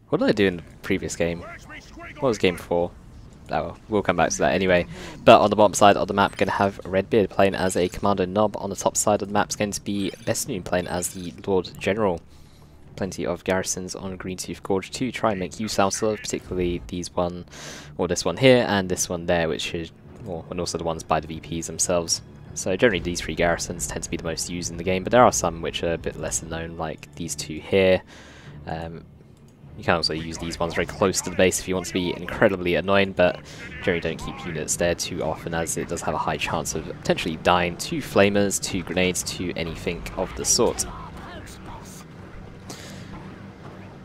What did I do in the previous game? What was game 4? Oh, well, we'll come back to that anyway. But on the bottom side of the map, going to have Redbeard playing as a Commando Nob. On the top side of the map is going to be BestN00b playing as the Lord General. Plenty of garrisons on Greentooth Gorge to try and make use out of, particularly these one, or this one here, and this one there, which is, well, and also the ones by the VPs themselves. So generally these 3 garrisons tend to be the most used in the game, but there are some which are a bit lesser known, like these 2 here. You can also use these ones very close to the base if you want to be incredibly annoying, but generally don't keep units there too often, as it does have a high chance of potentially dying to flamers, to grenades, to anything of the sort.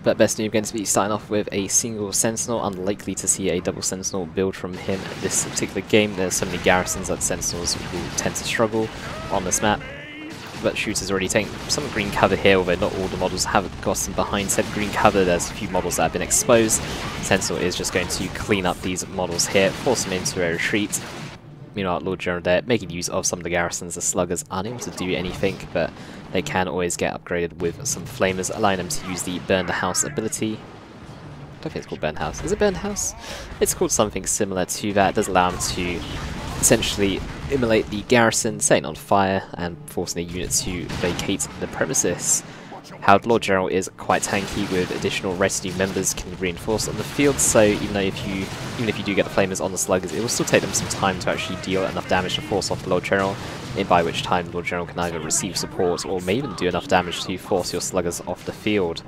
But BestN00b going to be starting off with a single Sentinel, unlikely to see a double Sentinel build from him this particular game. There's so many garrisons that Sentinels will tend to struggle on this map. But Shooter's already taken some green cover here, although not all the models have gotten behind said green cover. There's a few models that have been exposed. Sentinel is just going to clean up these models here, force them into a retreat. Meanwhile, Lord General there making use of some of the garrisons. The sluggers aren't able to do anything, but they can always get upgraded with some flamers, allowing them to use the Burn the House ability. I don't think it's called Burn House. Is it Burn House? It's called something similar to that. It does allow them to essentially immolate the garrison, setting on fire, and forcing the unit to vacate the premises. However, Lord General is quite tanky, with additional retinue members can reinforce on the field, so even if you do get the flamers on the sluggers, it will still take them some time to actually deal enough damage to force off the Lord General, by which time Lord General can either receive support or may even do enough damage to force your sluggers off the field.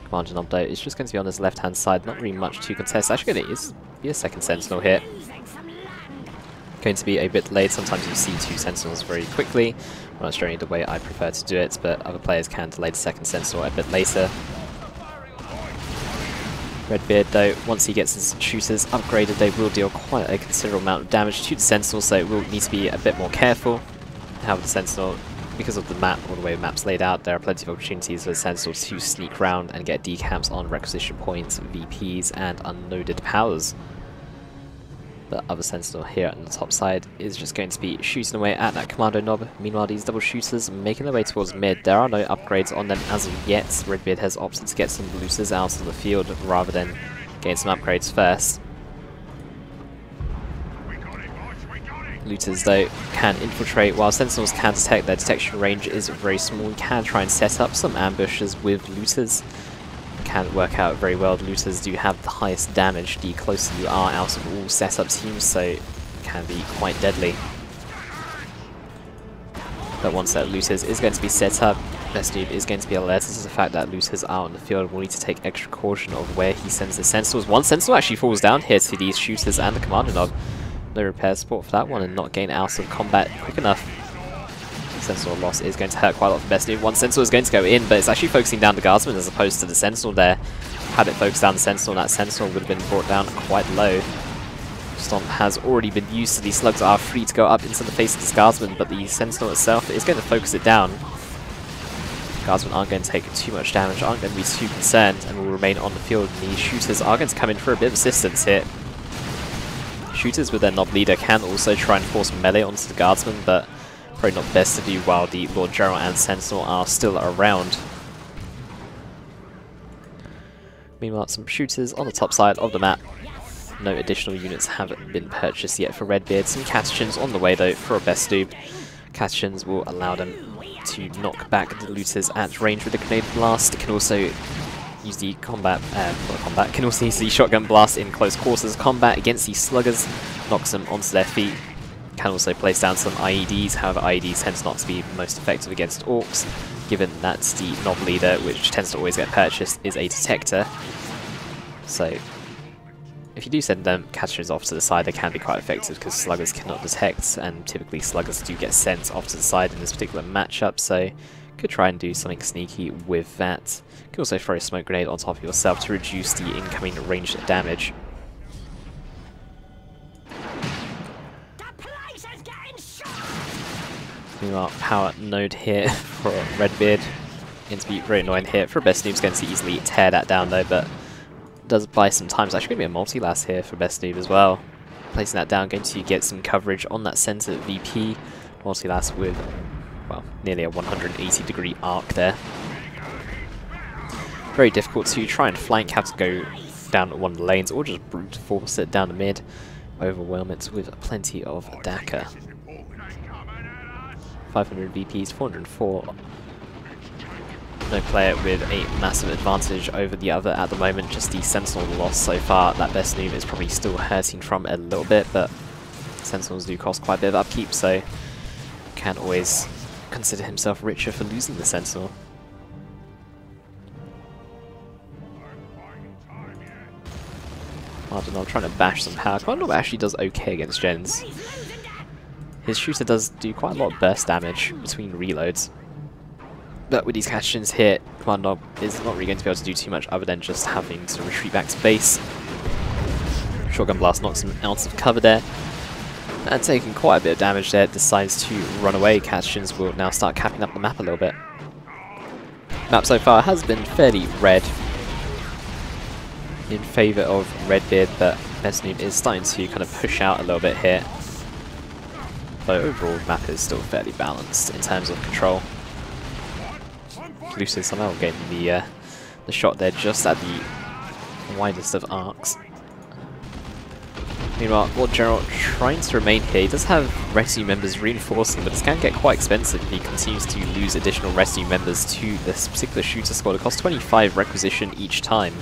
Commander Nob though is just going to be on his left hand side, not really much to contest. Actually going to be a second Sentinel here. Going to be a bit late. Sometimes you see 2 Sentinels very quickly. I'm not showing you the way I prefer to do it, but other players can delay the second Sentinel a bit later. Redbeard though, once he gets his shooters upgraded, they will deal quite a considerable amount of damage to the Sentinel, so it will need to be a bit more careful. However, the Sentinel, because of the map or the way the map's laid out, there are plenty of opportunities for the Sentinel to sneak around and get decamps on requisition points, VPs, and unloaded powers. The other Sentinel here on the top side is just going to be shooting away at that Commando Nob. Meanwhile, these double shooters making their way towards mid. There are no upgrades on them as of yet. Redbeard has opted to get some looters out of the field rather than getting some upgrades first. Looters, though, can infiltrate, while Sentinels can detect. Their detection range is very small. You can try and set up some ambushes with looters. Can work out very well. The looters do have the highest damage the closer you are out of all setup teams, so it can be quite deadly. But once that looters is going to be set up, BestN00b is going to be alerted to the fact that looters are on the field. Will need to take extra caution of where he sends his Sentinels. One Sentinel actually falls down here to these shooters and the Commando Nob. No repair support for that one, and not getting out of combat quick enough. Sentinel loss is going to hurt quite a lot for BestN00b. One Sentinel is going to go in, but it's actually focusing down the Guardsman as opposed to the Sentinel there. Had it focused down the Sentinel, that Sentinel would have been brought down quite low. Stomp has already been used, so these slugs are free to go up into the face of this Guardsman, but the Sentinel itself is going to focus it down. Guardsmen aren't going to take too much damage, aren't going to be too concerned, and will remain on the field. And these shooters are going to come in for a bit of assistance here. Shooters with their Nob leader can also try and force melee onto the Guardsman, but probably not best to do while the Lord General and Sentinel are still around. Meanwhile, some shooters on the top side of the map. No additional units have been purchased yet for Redbeard. Some Catechins on the way though for BestN00b. Catechins will allow them to knock back the looters at range with the grenade blast. It can also use the can also use the shotgun blast in close quarters combat against these sluggers. Knocks them onto their feet. Can also place down some IEDs, however IEDs tends not to be most effective against orcs, given that the Nob leader, which tends to always get purchased, is a detector. So if you do send them Catechins off to the side, they can be quite effective because sluggers cannot detect, and typically sluggers do get sent off to the side in this particular matchup, so could try and do something sneaky with that. You can also throw a smoke grenade on top of yourself to reduce the incoming ranged damage. Meanwhile, power node here for Redbeard. Going to be very annoying here for BestN00b. Going to easily tear that down though, but does buy some time. It's actually going to be a multi-last here for BestN00b as well. Placing that down, going to get some coverage on that center VP. Multi-last with, well, nearly a 180-degree arc there. very difficult to try and flank, have to go down one of the lanes, or just brute force it down the mid, overwhelm it with plenty of Daka. 500 VPs, 404. No player with a massive advantage over the other at the moment, just the Sentinel loss so far. That BestN00b is probably still hurting from a little bit, but Sentinels do cost quite a bit of upkeep, so can't always consider himself richer for losing the Sentinel. I'm trying to bash some power. BbBoS actually does okay against gens. His shooter does do quite a lot of burst damage between reloads. But with these catchings here, BbBoS is not really going to be able to do too much other than just having to retreat back to base. Shotgun Blast knocks him out of cover there. And taking quite a bit of damage there, decides to run away. Catchings will now start capping up the map a little bit. Map so far has been fairly red in favour of Redbeard, but BestN00b is starting to kind of push out a little bit here. But overall, the map is still fairly balanced in terms of control. Lucid somehow getting the shot there just at the widest of arcs. Meanwhile, Lord General trying to remain here. He does have rescue members reinforcing, but this can get quite expensive if he continues to lose additional rescue members to this particular shooter squad. It costs 25 requisition each time.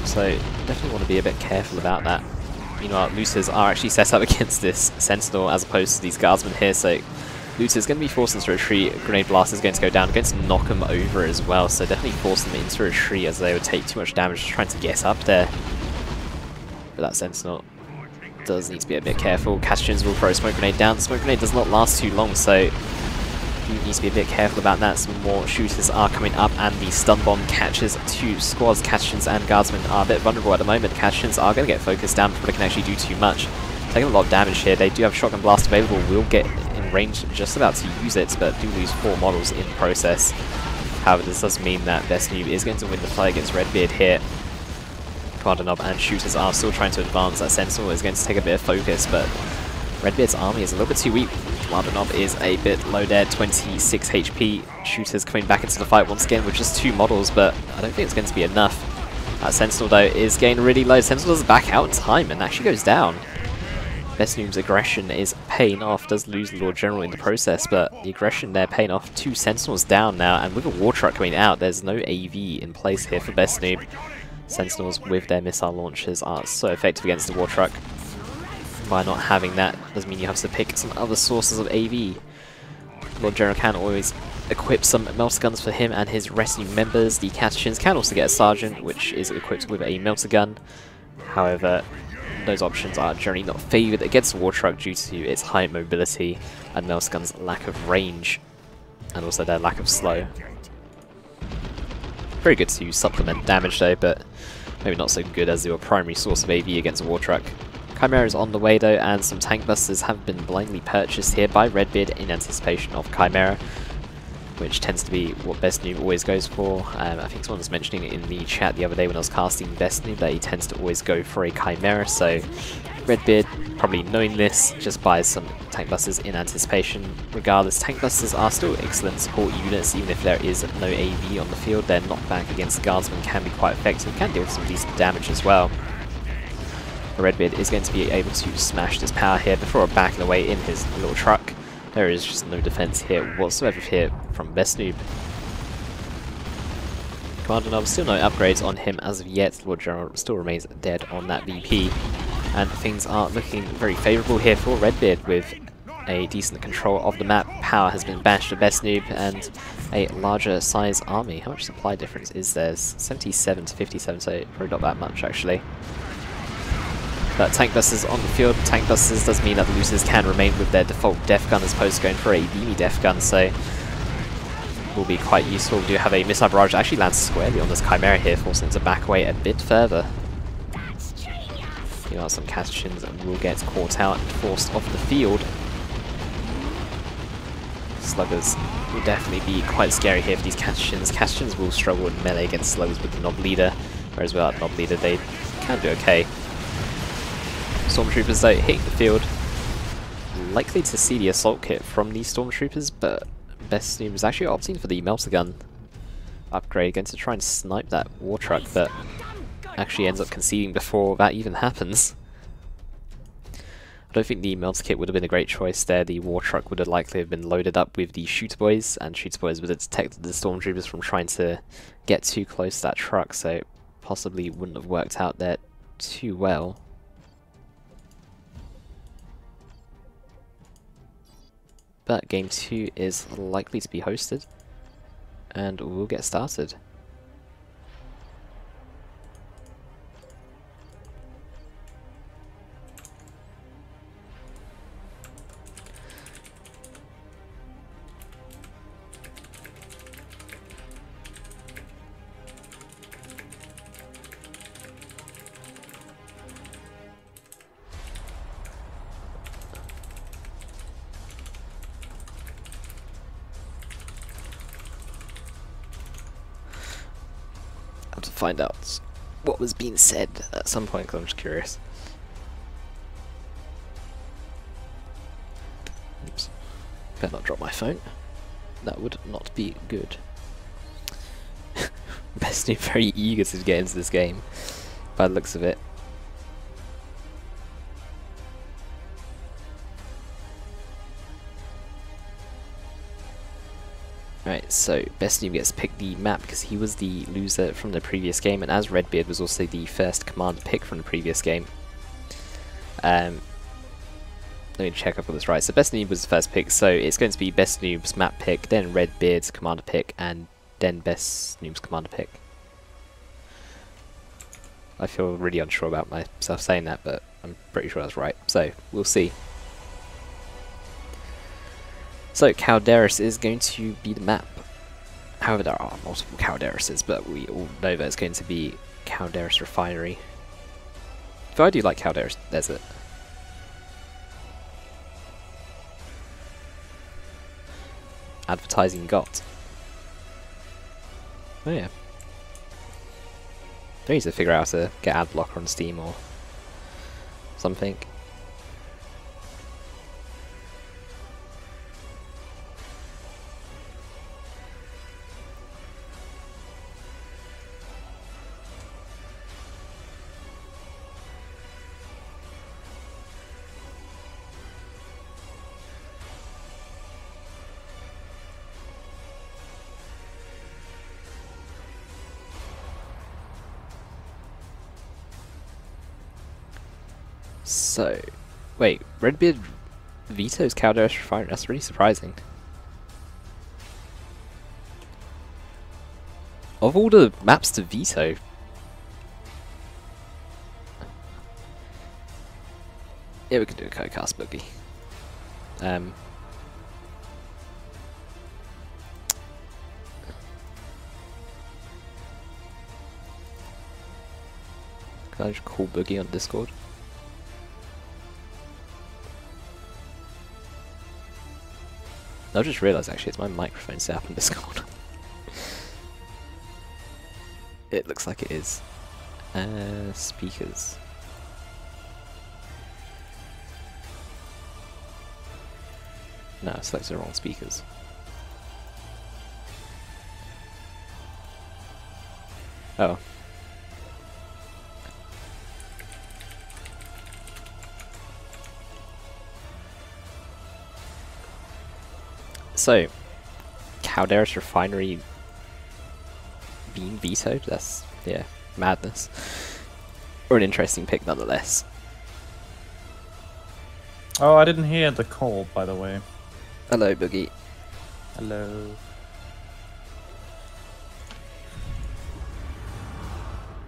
So definitely want to be a bit careful about that. Meanwhile, Looters are actually set up against this Sentinel as opposed to these Guardsmen here, so Looters going to be forced into retreat. Grenade Blast is going to go down, going to knock them over as well, so definitely force them into retreat as they would take too much damage trying to get up there. But that Sentinel does need to be a bit careful. Castions will throw a Smoke Grenade down. The Smoke Grenade does not last too long, so you need to be a bit careful about that. Some more shooters are coming up, and the Stun Bomb catches two squads. Castions and Guardsmen are a bit vulnerable at the moment. Castions are going to get focused down before they can actually do too much. Taking a lot of damage here. They do have Shotgun Blast available, will get in range just about to use it, but do lose 4 models in the process. However, this does mean that BestN00b is going to win the play against Redbeard here. BbBoS and shooters are still trying to advance. That Sentinel is going to take a bit of focus, but Redbeard's army is a little bit too weak. BbBoS is a bit low there, 26 HP. Shooters coming back into the fight once again with just 2 models, but I don't think it's going to be enough. That Sentinel, though, is getting really low. Sentinel does back out in time and actually goes down. BestN00b's aggression is paying off, does lose Lord General in the process, but the aggression there paying off. 2 Sentinels down now, and with a war truck coming out, there's no AV in place here for BestN00b. Sentinels with their missile launchers are so effective against the war truck. By not having that, does mean you have to pick some other sources of AV. Lord General can always equip some melter guns for him and his rescue members. The Catechins can also get a Sergeant, which is equipped with a melter gun. However, those options are generally not favoured against the war truck due to its high mobility and melter gun's lack of range, and also their lack of slow. Very good to supplement damage though, but maybe not so good as your primary source of AV against a war truck. Chimera is on the way though, and some tank busters have been blindly purchased here by Redbeard in anticipation of Chimera, which tends to be what BestN00b always goes for. I think someone was mentioning it in the chat the other day when I was casting BestN00b that he tends to always go for a Chimera, so Redbeard, probably knowing this, just buys some tank busters in anticipation. Regardless, tank busters are still excellent support units, even if there is no AV on the field. Their knockback against the Guardsmen can be quite effective, can deal some decent damage as well. Redbeard is going to be able to smash this power here before backing away in his little truck. There is just no defense here whatsoever here from BestN00b. BbBoS, still no upgrades on him as of yet. Lord General still remains dead on that VP. And things are looking very favourable here for Redbeard with a decent control of the map. Power has been bashed to BestN00b and a larger size army. How much supply difference is there? 77 to 57, so probably not that much actually. But tank busters on the field. Tank busters does mean that the Looters can remain with their default def gun as opposed to going for a beamy def gun, so will be quite useful. We do have a missile barrage that actually lands squarely on this Chimera here, forcing it to back away a bit further. Meanwhile, some Catechins will get caught out and forced off the field. Sluggers will definitely be quite scary here for these Catechins. Catechins will struggle in melee against Sluggers with the Knob Leader, whereas without Knob Leader they can do okay. Stormtroopers though hitting the field. Likely to see the assault kit from these Stormtroopers, but BestN00b was actually opting for the melter gun upgrade, going to try and snipe that war truck, but actually ends up conceding before that even happens. I don't think the melter kit would have been a great choice there. The war truck would have likely have been loaded up with the shooter boys, and shooter boys would have detected the stormtroopers from trying to get too close to that truck, so it possibly wouldn't have worked out there too well. But game 2 is likely to be hosted, and we'll get started. To find out what was being said at some point, because I'm just curious. Oops. Better not drop my phone. That would not be good. BestN00b very eager to get into this game, by the looks of it. Right, so BestN00b gets to pick the map because he was the loser from the previous game, and as Redbeard was also the first commander pick from the previous game. Let me check I've got this right. So BestN00b was the first pick, so it's going to be BestN00b's map pick, then Redbeard's commander pick, and then BestN00b's commander pick. I feel really unsure about myself saying that, but I'm pretty sure that's right. So, we'll see. So, Calderis is going to be the map. However, there are multiple Calderises, but we all know that it's going to be Calderis Refinery. Though I do like Calderis Desert. Advertising got. Oh yeah. I need to figure out how to get ad blocker on Steam or something. So, wait, Redbeard vetoes Calderis Refinery? That's really surprising. Of all the maps to veto, yeah, we could do a co-cast boogie. Can I just call Boogie on Discord? I just realised actually it's my microphone set up on Discord. It looks like it is. Speakers. No, I selected the wrong speakers. Oh. So, Calderis Refinery being vetoed? That's, yeah, madness. Or an interesting pick nonetheless. Oh, I didn't hear the call, by the way. Hello, Boogie. Hello.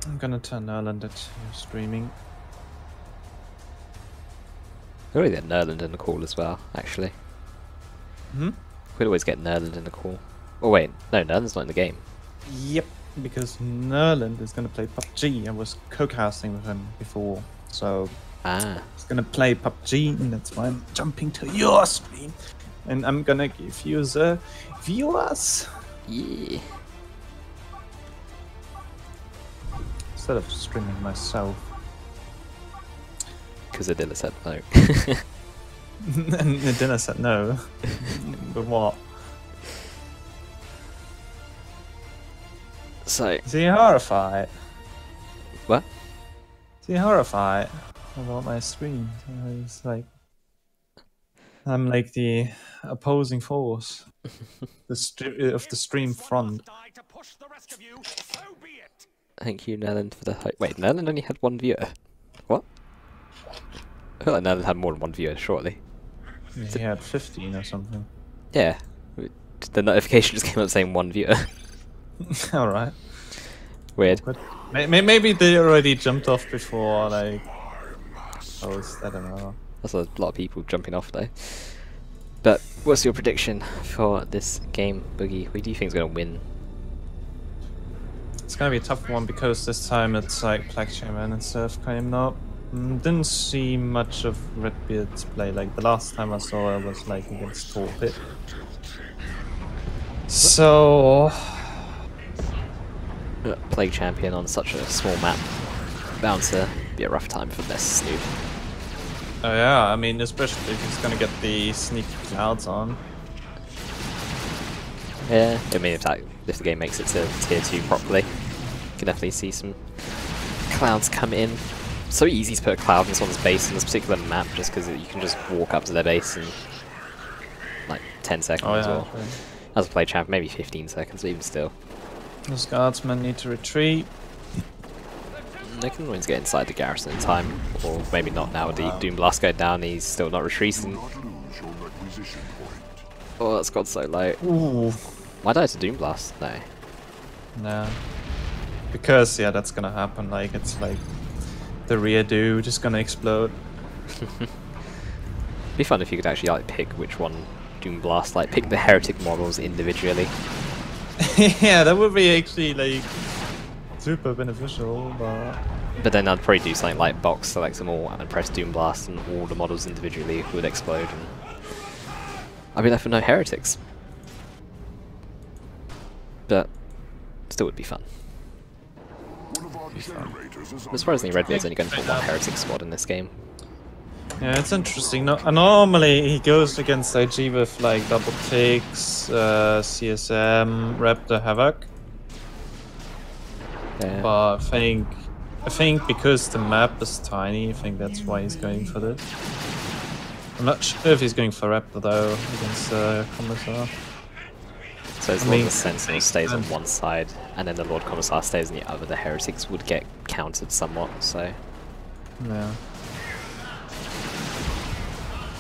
I'm gonna turn Erland into streaming. We always get Nerland in the call as well, actually. Hmm? We'd always get Nerland in the call. Oh wait, no, Nerland's not in the game. Yep, because Nerland is gonna play PUBG. I was co-casting with him before, so he's gonna play PUBG, and that's why I'm jumping to your stream. And I'm gonna give you the viewers. Yeah. Instead of streaming myself. Because Adila said no. And then I said no. But what? So. Is he horrified? What? Is he horrified about my stream? He's like, I'm like the opposing force of the stream front. Thank you, Nerland, for the hype. Wait, Nerland only had one viewer. What? I feel like Nerland had more than one viewer, shortly. He had 15 or something. Yeah. The notification just came up saying one viewer. Alright. Weird. Maybe they already jumped off before, like... I don't know. That's a lot of people jumping off, though. But what's your prediction for this game, Boogie? Who do you think is going to win? It's gonna be a tough one because this time it's like Black Shaman instead of Claim Up. Didn't see much of Redbeard's play. Like the last time I saw it was like against Torpid. So Plague Champion on such a small map, bound to be a rough time for BestN00b. Oh yeah, I mean especially if he's gonna get the sneaky clouds on. Yeah, I mean if the game makes it to tier 2 properly, you can definitely see some clouds come in. So easy to put a cloud in someone's base in this particular map just because you can just walk up to their base in like 10 seconds or as a play champ, maybe 15 seconds, but even still. Those guardsmen need to retreat. They can always get inside the garrison in time, or maybe not now with the Doom Blast going down, he's still not retreating. Oh, that's got so low. Ooh. Why did I to Doom Blast? No. No. Because, yeah, that's gonna happen. Like, it's like the rear dude is gonna explode. It'd be fun if you could actually like pick which one Doom Blast, like pick the heretic models individually. Yeah, that would be actually like super beneficial, but then I'd probably do something like box select them all and press Doom Blast and all the models individually would explode and I'd be left with no heretics. But still would be fun. But surprisingly, Redbeard's only going for one heretic squad in this game. Yeah, it's interesting. Normally he goes against IG with like double ticks, CSM, Raptor, Havoc. Yeah. But I think because the map is tiny, I think that's why he's going for this. I'm not sure if he's going for Raptor though against Commissar. So as long as the Sentinel stays on one side and then the Lord Commissar stays on the other, the heretics would get countered somewhat. So yeah.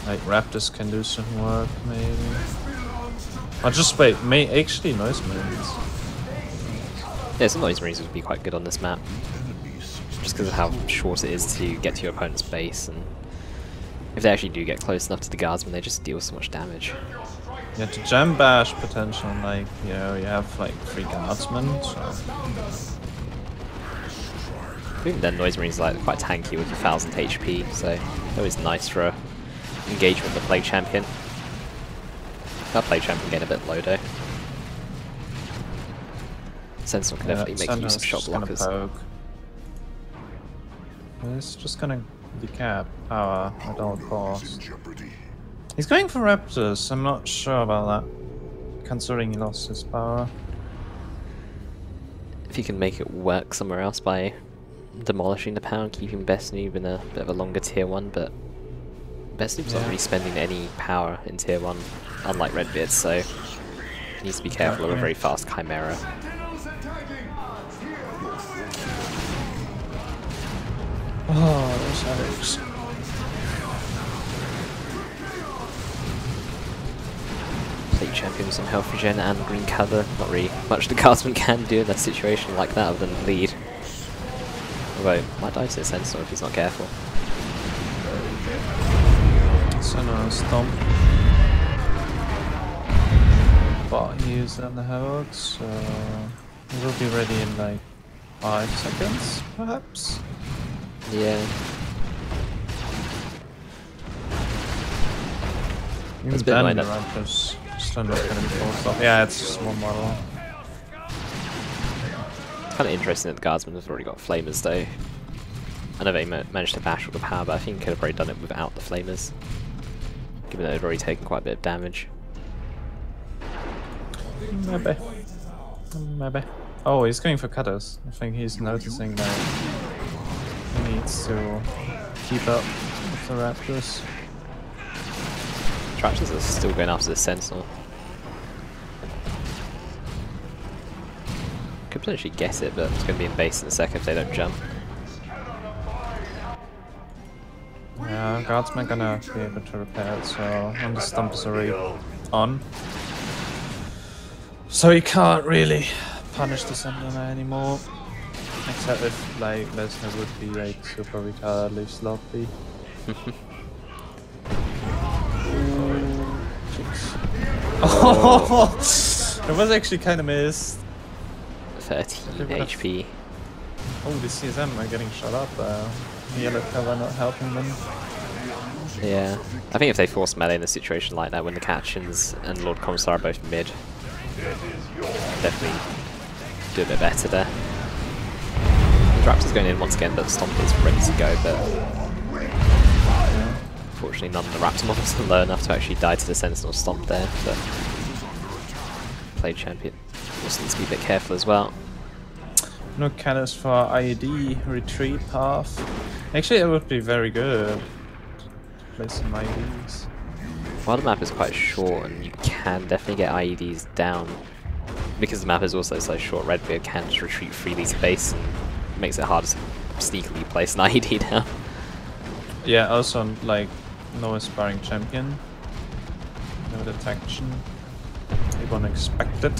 Like Raptors can do some work, maybe. I'll just wait. Actually, Noise Marines. Yeah, some Noise Marines would be quite good on this map, just because of how short it is to get to your opponent's base, and if they actually do get close enough to the guardsmen, they just deal so much damage. Yeah, to jam bash potential, like you know, you have like 3 guardsmen. So. Even then, Noise Marines are like quite tanky with 1000 HP, so always nice for a engagement with the Plague Champion. That Plague Champion getting a bit low though. Sentinel can definitely make use of shot blockers. It's just gonna decap power at all costs. He's going for Raptors, I'm not sure about that, considering he lost his power. If he can make it work somewhere else by demolishing the power and keeping BestN00b in a bit of a longer tier 1, but BestN00b's not really spending any power in tier 1, unlike Redbeard, so he needs to be careful of a very fast Chimera. Oh, those headaches. Plague Champion with some health regen and green cover, not really much the guardsman can do in a situation like that other than lead. Although, might die to a Sentinel if he's not careful. So no, stomp. But he used on the Havoc, so he will be ready in like 5 seconds, perhaps? Yeah. Even then, the Raptors still not going to be forced off. Yeah, it's just one model. It's kind of interesting that the guardsmen have already got flamers though. I know they managed to bash all the power, but I think he could have probably done it without the flamers, given that they've already taken quite a bit of damage. Maybe. Oh, he's going for cutters. I think he's noticing that he needs to keep up with the Raptors. Raptors are still going after the Sentinel. Could potentially guess it, but it's going to be in base in a second if they don't jump. Yeah, Guardsman gonna be able to repair it, so when the stump is already on. So he can't really punish the Sentinel anymore. Except if like Lesnar would be like super retardedly sloppy. Oh, it was actually kind of missed. 13 HP. Oh, the CSM are getting shot up. Yellow cover not helping them. Yeah, I think if they force melee in a situation like that when the Catchins and Lord Commissar are both mid, definitely do a bit better there. The Raptor's going in once again, but the Stomp is ready to go, but unfortunately none of the Raptor models are low enough to actually die to the Sentinel Stomp there, but Play Champion also needs to be a bit careful as well. No cannons for IED retreat path. Actually, it would be very good to play some IEDs. While the map is quite short and you can definitely get IEDs down, because the map is also so short, Redbeard can just retreat freely to base and it makes it harder to sneakily place an IED down. Yeah, also like no aspiring champion, no detection. They won't expect it.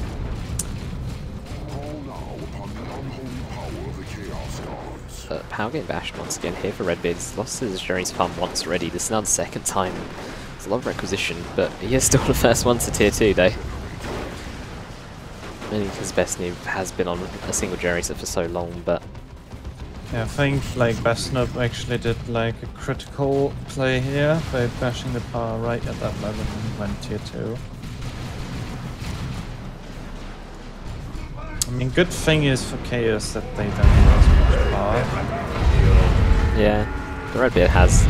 Power getting bashed once again here for Redbeard. He's lost his Journey's farm once already. This is now the second time. It's a lot of requisition, but he is still the first one to tier 2 though. Mainly because BestN00b has been on a single generator for so long, but yeah, I think like BestN00b actually did like a critical play here by bashing the power right at that level and went tier 2. I mean, good thing is for Chaos that they don't have as much power. Yeah, the Redbeard has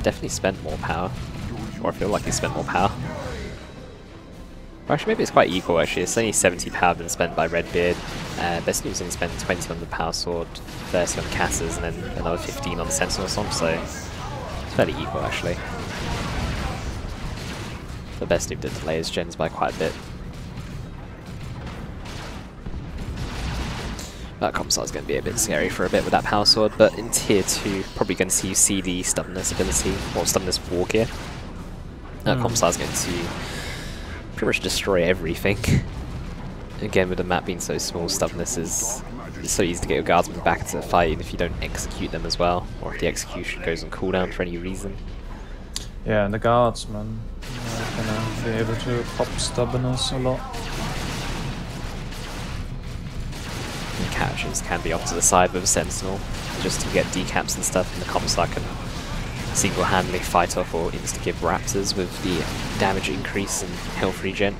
definitely spent more power, or I feel like he spent more power. Or actually, maybe it's quite equal actually. It's only 70 power been spent by Redbeard. BestN00b's only spent 20 on the Power Sword, 30 on Casses, and then another 15 on the Sentinel Stomp, so it's fairly equal actually. But BestN00b did delay his gens by quite a bit. That Commissar is going to be a bit scary for a bit with that Power Sword, but in tier 2, probably going to see you see the Stubbornness ability, or Stubbornness Walk here. Commissar is going to pretty much destroy everything. Again, with the map being so small, Stubbornness is so easy to get your Guardsmen back to the fight, and if you don't execute them as well, or if the execution goes on cooldown for any reason. Yeah, and the Guardsmen are going to be able to pop Stubbornness a lot. Catches can be off to the side with a Sentinel just to get decaps and stuff, and the Commissar can single-handedly fight off or insta-give Raptors with the damage increase and health regen.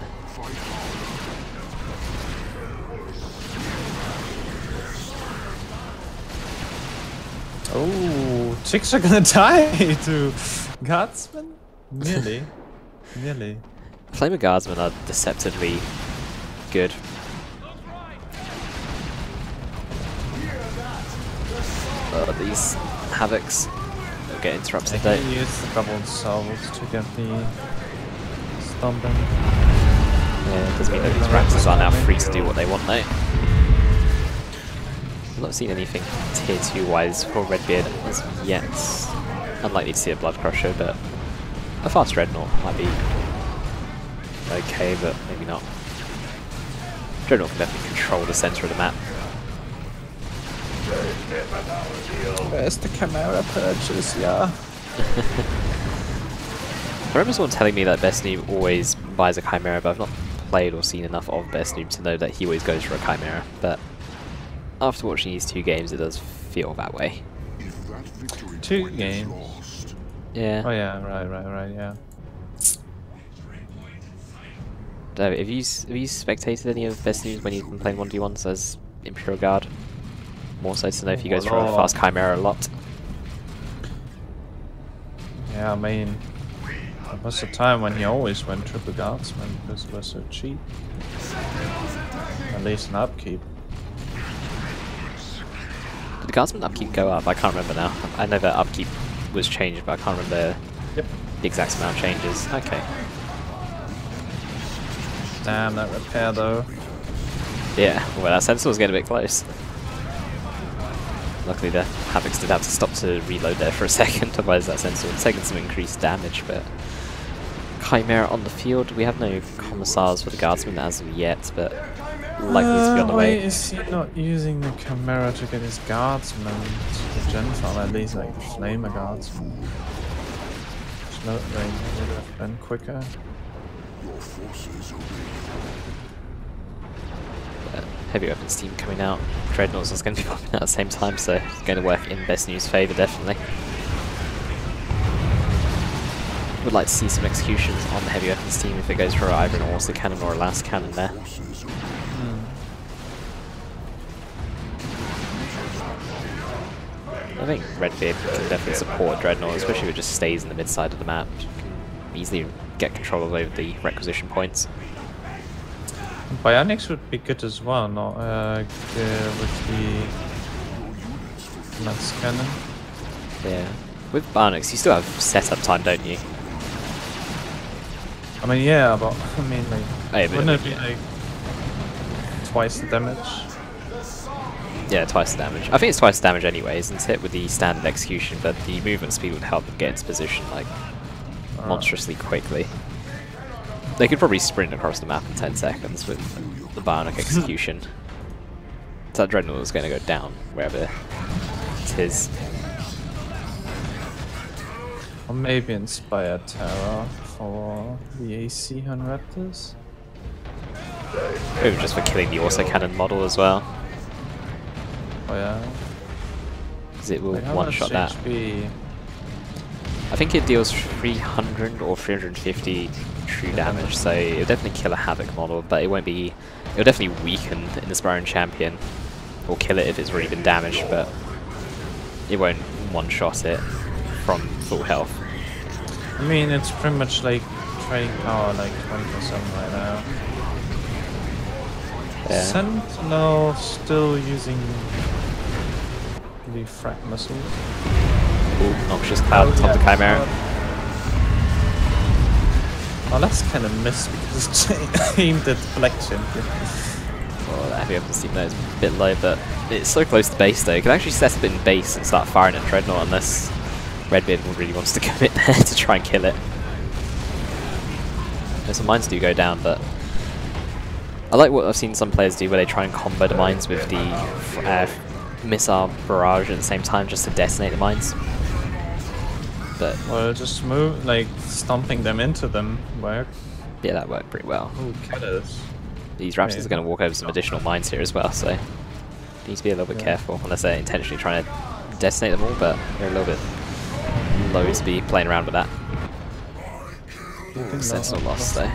Oh, chicks are gonna die to Guardsmen? Nearly. Nearly. Flamer Guardsmen are deceptively good. These Havocs will get interrupted. They can use the double salvos to get the stomping. Yeah, it doesn't mean that these Raptors are now free to do what they want though. I've not seen anything tier 2 wise for Redbeard as yet. Unlikely to see a Blood Crusher, but a fast Dreadnought might be okay, but maybe not. Dreadnought can definitely control the centre of the map. Where's the Chimera purchase, yeah? I remember someone telling me that BestN00b always buys a Chimera, but I've not played or seen enough of BestN00b to know that he always goes for a Chimera. But after watching these 2 games, it does feel that way. 2 games? Yeah. Oh yeah, right, yeah. Have you spectated any of BestN00b when you've been playing 1v1s as Imperial Guard? More so to know if he goes for a fast Chimera a lot. Yeah, I mean, there was a time when he always went triple Guardsman because it was so cheap. At least in upkeep. Guardsman upkeep go up? I can't remember now. I know that upkeep was changed, but I can't remember the exact amount of changes. Okay. Damn, that repair though. Yeah, well that Sentinel's getting a bit close. Luckily the Havocs did have to stop to reload there for a second, otherwise that Sentinel would taken some increased damage, but Chimera on the field. We have no Commissars for the Guardsman as of yet, but likely to be on the way. Why is he not using the Chimera to get his Guardsman to the Genfile, at least like flame a Guardsman? Float range would have been quicker. Heavy weapons team coming out. Dreadnoughts is going to be popping out at the same time, so it's going to work in Best News' favour, definitely. Would like to see some executions on the heavy weapons team if it goes for either an Orsa cannon or a last cannon there. I think Redbeard can definitely support Dreadnought, especially if it just stays in the mid-side of the map. You can easily get control over the requisition points. Bionics would be good as well, not with the Lance Cannon. Yeah. With Bionics, you still have setup time, don't you? I mean, yeah, but I mean, like, wouldn't it be yeah. like twice the damage? Yeah, twice the damage. I think it's twice the damage anyway, isn't it, with the standard execution, but the movement speed would help them get into position, like, monstrously quickly. They could probably sprint across the map in 10 seconds with the Bionic execution. So that Dreadnought is going to go down, wherever it is. Or maybe Inspired Terror for the AC on Raptors? Maybe just for killing the Orsa cannon model as well. Oh yeah. Because it will Wait, one-shot that. HP? I think it deals 300 or 350 true damage, so it'll definitely kill a Havoc model, but it won't be... It'll definitely weaken an Aspiring Champion, or kill it if it's already been damaged, but it won't one-shot it from full health. I mean, it's pretty much like trading power like 20% right now. Yeah. Sentinel still using the frag missiles. Ooh, Noxious Cloud on top of the Chimera. Oh, that's kind of missed because it's aimed at Black Champion. Oh, that heavy weapons team there is a bit low, but it's so close to base though. You can actually set up in base and start firing at Dreadnought unless Redbeard really wants to commit there to try and kill it. Some mines do go down, but I like what I've seen some players do where they try and combo the mines with the missile barrage at the same time just to detonate the mines. But well, just move, like stomping them into them work. Yeah, that worked pretty well. Ooh, cutters. These Raptors are going to walk over some additional mines here as well, so need to be a little bit careful unless they're intentionally trying to detonate them all, but they're a little bit low to be playing around with that. Sentinel lost though.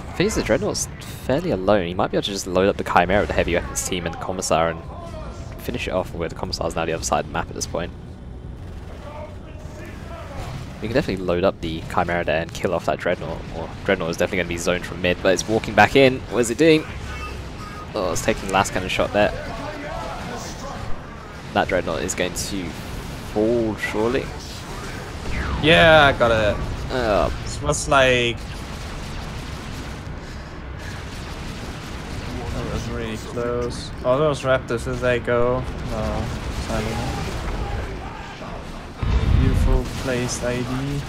I think the Dreadnought's fairly alone. He might be able to just load up the Chimera with the heavy weapons team and the Commissar and finish it off, where the Commissar's now the other side of the map at this point. We can definitely load up the Chimera there and kill off that Dreadnought, or Dreadnought is definitely going to be zoned from mid, but it's walking back in. What is it doing? Oh, it's taking the last cannon shot there. That Dreadnought is going to fall, surely. Yeah, I got it. Oh. This was like... That was really close. Oh, those Raptors, as they go. No, silent. Beautiful placed ID.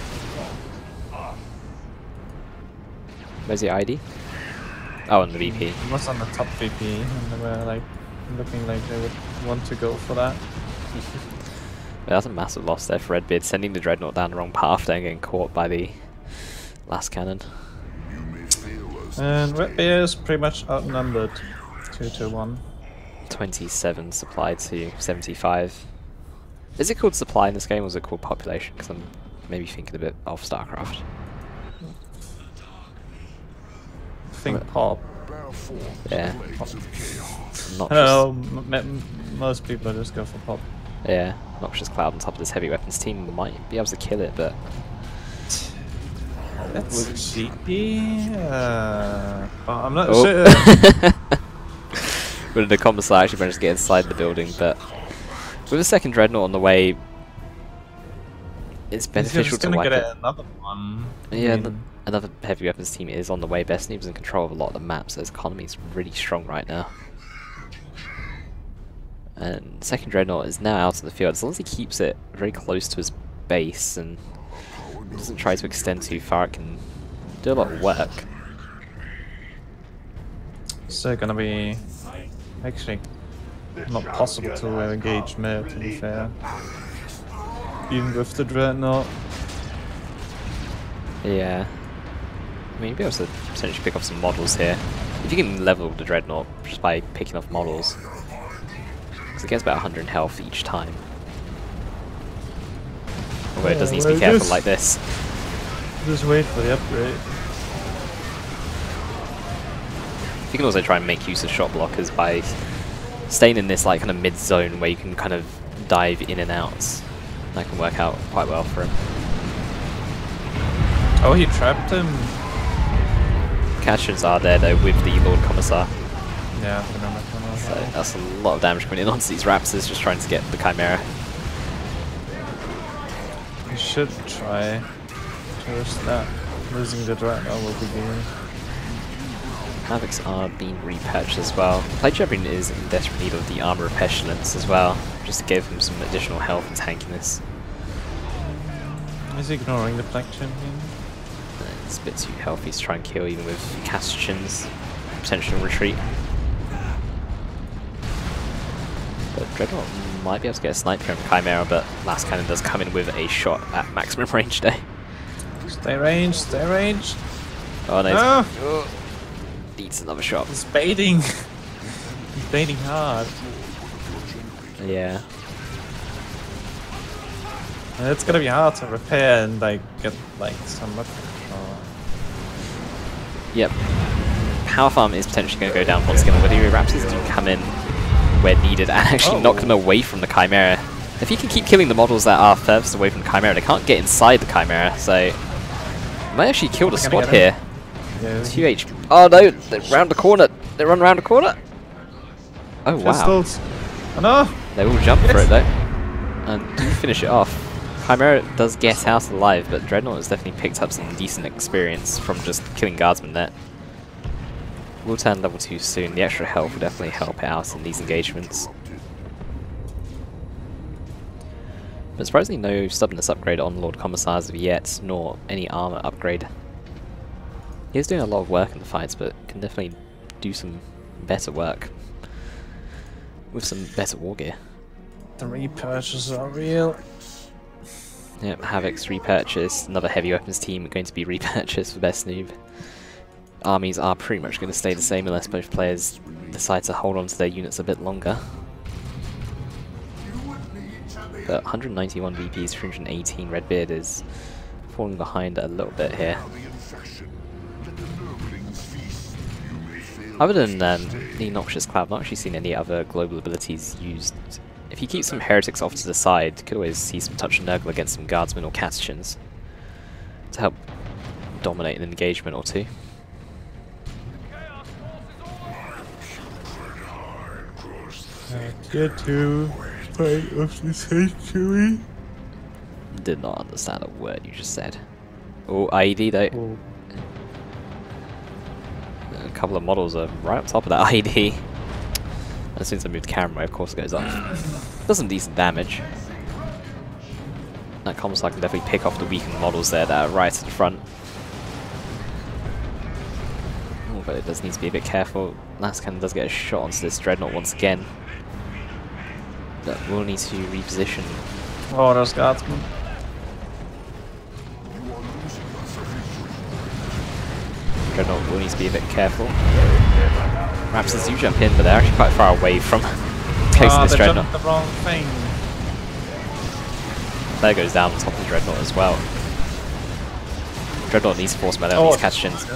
Where's the ID? Oh, on the VP. It was on the top VP, and they were like looking like they would want to go for that. That's a massive loss there for Redbeard, sending the Dreadnought down the wrong path there and getting caught by the last cannon. And Redbeard is pretty much outnumbered 2-1. 27 supply to 75. Is it called supply in this game, or is it called population? Because I'm maybe thinking a bit of StarCraft. Think pop. Yeah. Not Hello, most people just go for pop. Yeah, Noxious Cloud on top of this heavy weapons team might be able to kill it, but... That's cheeky. But I'm not sure. But the Commissar actually managed to get inside the building, but with a second Dreadnought on the way, it's beneficial to wipe it. Another one. Yeah, another heavy weapons team is on the way. BestN00b's in control of a lot of the maps, so his economy is really strong right now. And second Dreadnought is now out of the field. As long as he keeps it very close to his base and doesn't try to extend too far, it can do a lot of work. So gonna be actually not possible to engage mid, to be fair. Even with the Dreadnought. Yeah. I mean, you'll be able to potentially pick off some models here. If you can level the Dreadnought just by picking off models. Because it gets about 100 health each time. Although it does need to be careful like this. Just wait for the upgrade. You can also try and make use of shot blockers by staying in this like kind of mid zone where you can kind of dive in and out. That can work out quite well for him. Oh, he trapped him. Castions are there though with the Lord Commissar. Yeah, I remember. So that's a lot of damage coming in onto these Raptors just trying to get the Chimera. We should try to risk that. Losing the Dreadnought will be good. Havocs are being repatched as well. Plague Champion is in desperate need of the Armor of Pestilence as well, just to give him some additional health and tankiness. He's ignoring the Plague Champion. It's a bit too healthy to try and kill even with Castions. Potential retreat. But Dreadnought might be able to get a sniper from Chimera, but Last Cannon does come in with a shot at maximum range there. Stay range, stay range. Oh no. Oh. Needs another shot. He's baiting. He's baiting hard. Yeah. And it's gonna be hard to repair and like get like some weapon control. Yep. Power Farm is potentially going to go down once again. Whether your Raptors do come in where needed and actually knock them away from the Chimera. If you can keep killing the models that are furthest away from the Chimera, they can't get inside the Chimera, so might actually kill the squad here. Yeah. 2 HP. Oh no, they're round the corner. They run round the corner. Oh wow. Pistols. Oh no! They will jump for it though. And do finish it off. Chimera does get out alive, but Dreadnought has definitely picked up some decent experience from just killing guardsmen there. We'll turn level 2 soon. The extra health will definitely help out in these engagements. But surprisingly no stubbornness upgrade on Lord Commissar as of yet, nor any armor upgrade. He is doing a lot of work in the fights, but can definitely do some better work with some better war gear. The repurchases are real. Yep, Havoc's repurchased. Another heavy weapons team going to be repurchased for BestN00b. Armies are pretty much going to stay the same unless both players decide to hold on to their units a bit longer. But 191 VPs, 318 Redbeard is falling behind a little bit here. Other than the Noxious Cloud, I've not actually seen any other global abilities used. If you keep some heretics off to the side, you could always see some touch and nurgle against some guardsmen or Castions to help dominate an engagement or two. Get to fight of the century. Did not understand a word you just said. Oh, IED though. Oh. A couple of models are right up top of that IED. As soon as I move the camera, of course it goes off. Does some decent damage. That Commissar can definitely pick off the weakened models there that are right at the front. Oh, but it does need to be a bit careful. Last Cannon does get a shot onto this Dreadnought once again. But we'll need to reposition. Oh, there's guardsmen. Dreadnought will need to be a bit careful. Raptors do jump in, but they're actually quite far away from casing this Dreadnought. The wrong thing. There goes down on top of the Dreadnought as well. Dreadnought needs to force melee on these Castions.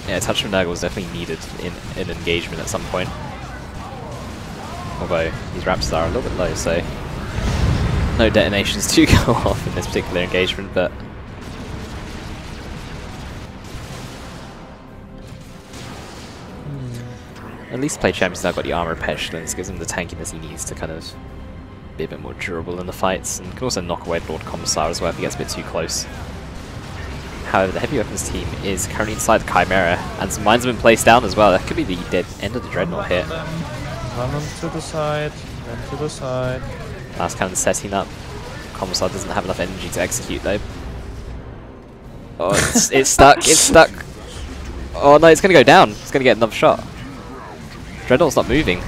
Yeah, touch from Nurgle is definitely needed in an engagement at some point. Although these Raptors are a little bit low, so no detonations do go off in this particular engagement, but At least play champion's now got the armor of petulance, gives him the tankiness he needs to kind of be a bit more durable in the fights, and can also knock away Lord Commissar as well if he gets a bit too close. However, the heavy weapons team is currently inside the Chimera, and some mines have been placed down as well. That could be the dead end of the Dreadnought here. Run on to the side, run to the side. Last cannon setting up. Commissar doesn't have enough energy to execute though. Oh, it's stuck, it's stuck. Oh no, it's going to go down. It's going to get another shot. Dreadnought's not moving.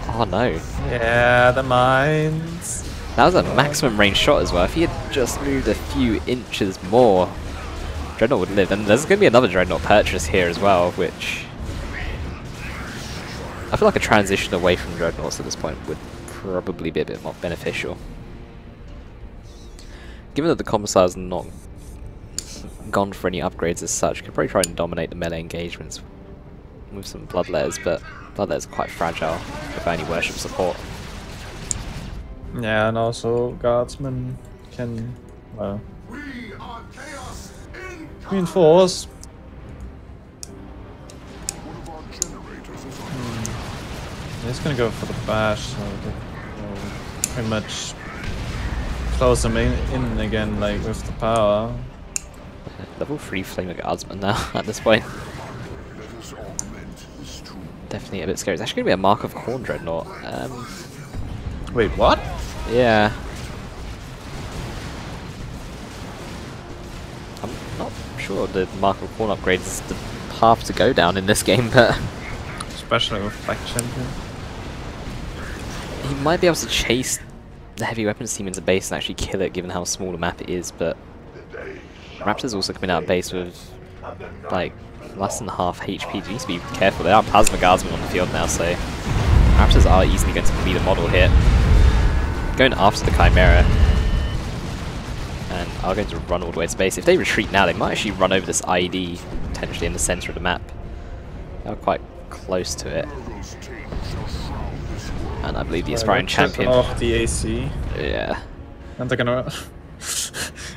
Oh no. Yeah, the mines. That was a maximum range shot as well. If he had just moved a few inches more, Dreadnought would live. And there's going to be another Dreadnought purchase here as well, which I feel like a transition away from Dreadnoughts at this point would probably be a bit more beneficial. Given that the Commissar's not gone for any upgrades as such, could probably try and dominate the melee engagements with some Bloodletters, but Bloodletters are quite fragile without any worship support. Yeah, and also Guardsmen can, well, reinforce. He's gonna go for the bash, so they'll pretty much close them in again, like with the power. Level 3 Flamer Guardsman now at this point. Definitely a bit scary. It's actually going to be a Mark of Khorne Dreadnought. Wait, what? Yeah. I'm not sure the Mark of Khorne upgrade is the path to go down in this game, but especially with Black Champion. He might be able to chase the heavy weapons team into base and actually kill it given how small the map it is, but Raptors also coming out of base with like less than half HP. You need to be careful. There are Plasma Guardsmen on the field now, so Raptors are easily going to be the model here. Going after the Chimera, and are going to run all the way to base. If they retreat now, they might actually run over this IED potentially in the center of the map. They're quite close to it. And I believe the Aspiring Champion off the AC. Yeah. And they're gonna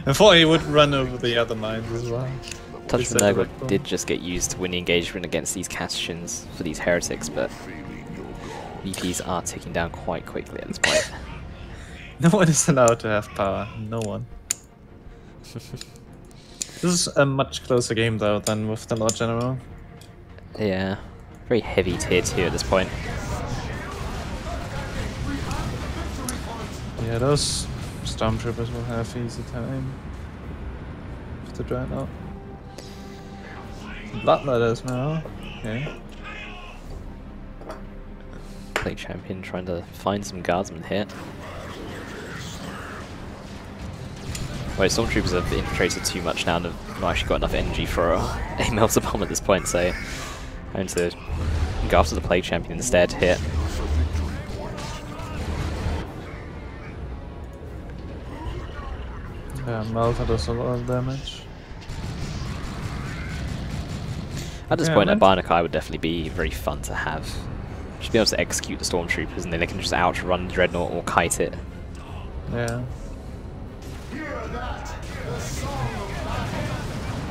I thought he would run over the other mines as well. Touch of the Nurgle did just get used to win the engagement against these Castians for these heretics, but VPs are ticking down quite quickly at this point. No one is allowed to have power. No one. This is a much closer game though than with the Lord General. Yeah. Very heavy tier 2 at this point. Yeah, those Stormtroopers will have easy time with the Dreadnought. Bloodletters now. Okay. Play Champion trying to find some Guardsmen here. Well, Stormtroopers have infiltrated too much now and have not actually got enough energy for a Melter Bomb at this point, so I'm going to go after the Plague Champion instead here. Yeah, Melter does a lot of damage. At this point, a Bionic would definitely be very fun to have. Just be able to execute the Stormtroopers and then they can just outrun the Dreadnought or kite it. Yeah.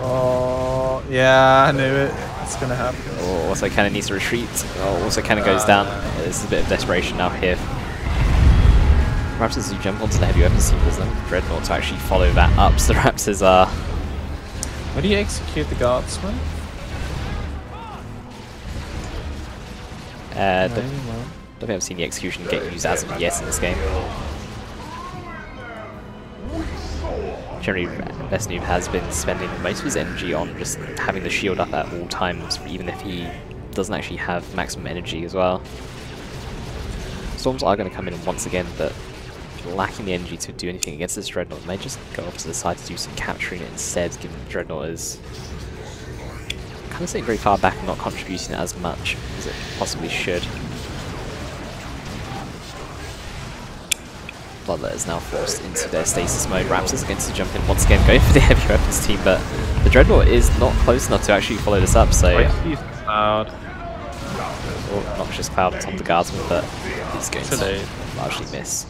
Oh, yeah, I knew it. It's gonna happen. Oh, also Cannon needs to retreat. Oh, also Cannon goes down. There's a bit of desperation now here. Perhaps as you jump onto the heavy weapons team, there's no Dreadnought to actually follow that up, so the Raptors are... Where do you execute the Guardsmen? Don't think I've seen the execution get used as of yet in this game. Generally, BestN00b has been spending most of his energy on just having the shield up at all times, even if he doesn't actually have maximum energy as well. Storms are going to come in once again, but lacking the energy to do anything against this Dreadnought, may just go off to the side to do some capturing it instead, given the Dreadnought is kind of sitting very far back and not contributing as much as it possibly should. Bloodlet is now forced into their stasis mode. Raptors are going to jump in once again, going for the heavy weapons team, but the Dreadnought is not close enough to actually follow this up, so... Cloud. Oh, Noxious Cloud on top of the Guardsman, but he's going to largely miss.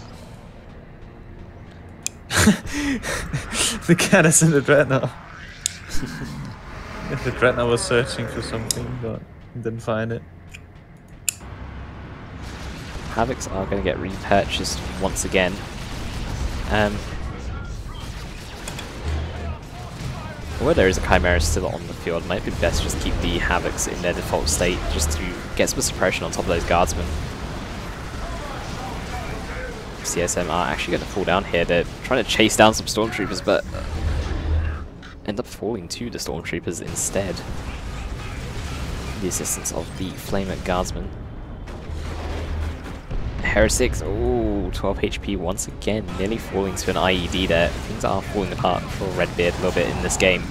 The cat is in the Dreadnought. The Dreadnought was searching for something, but didn't find it. Havocs are going to get repurchased once again. Although there is a Chimera still on the field, it might be best just keep the Havocs in their default state just to get some suppression on top of those guardsmen. CSM are actually going to fall down here. They're trying to chase down some Stormtroopers, but end up falling to the Stormtroopers instead. The assistance of the Flamer Guardsman. Heretics, ooh, 12 HP once again, nearly falling to an IED there. Things are falling apart for Redbeard a little bit in this game.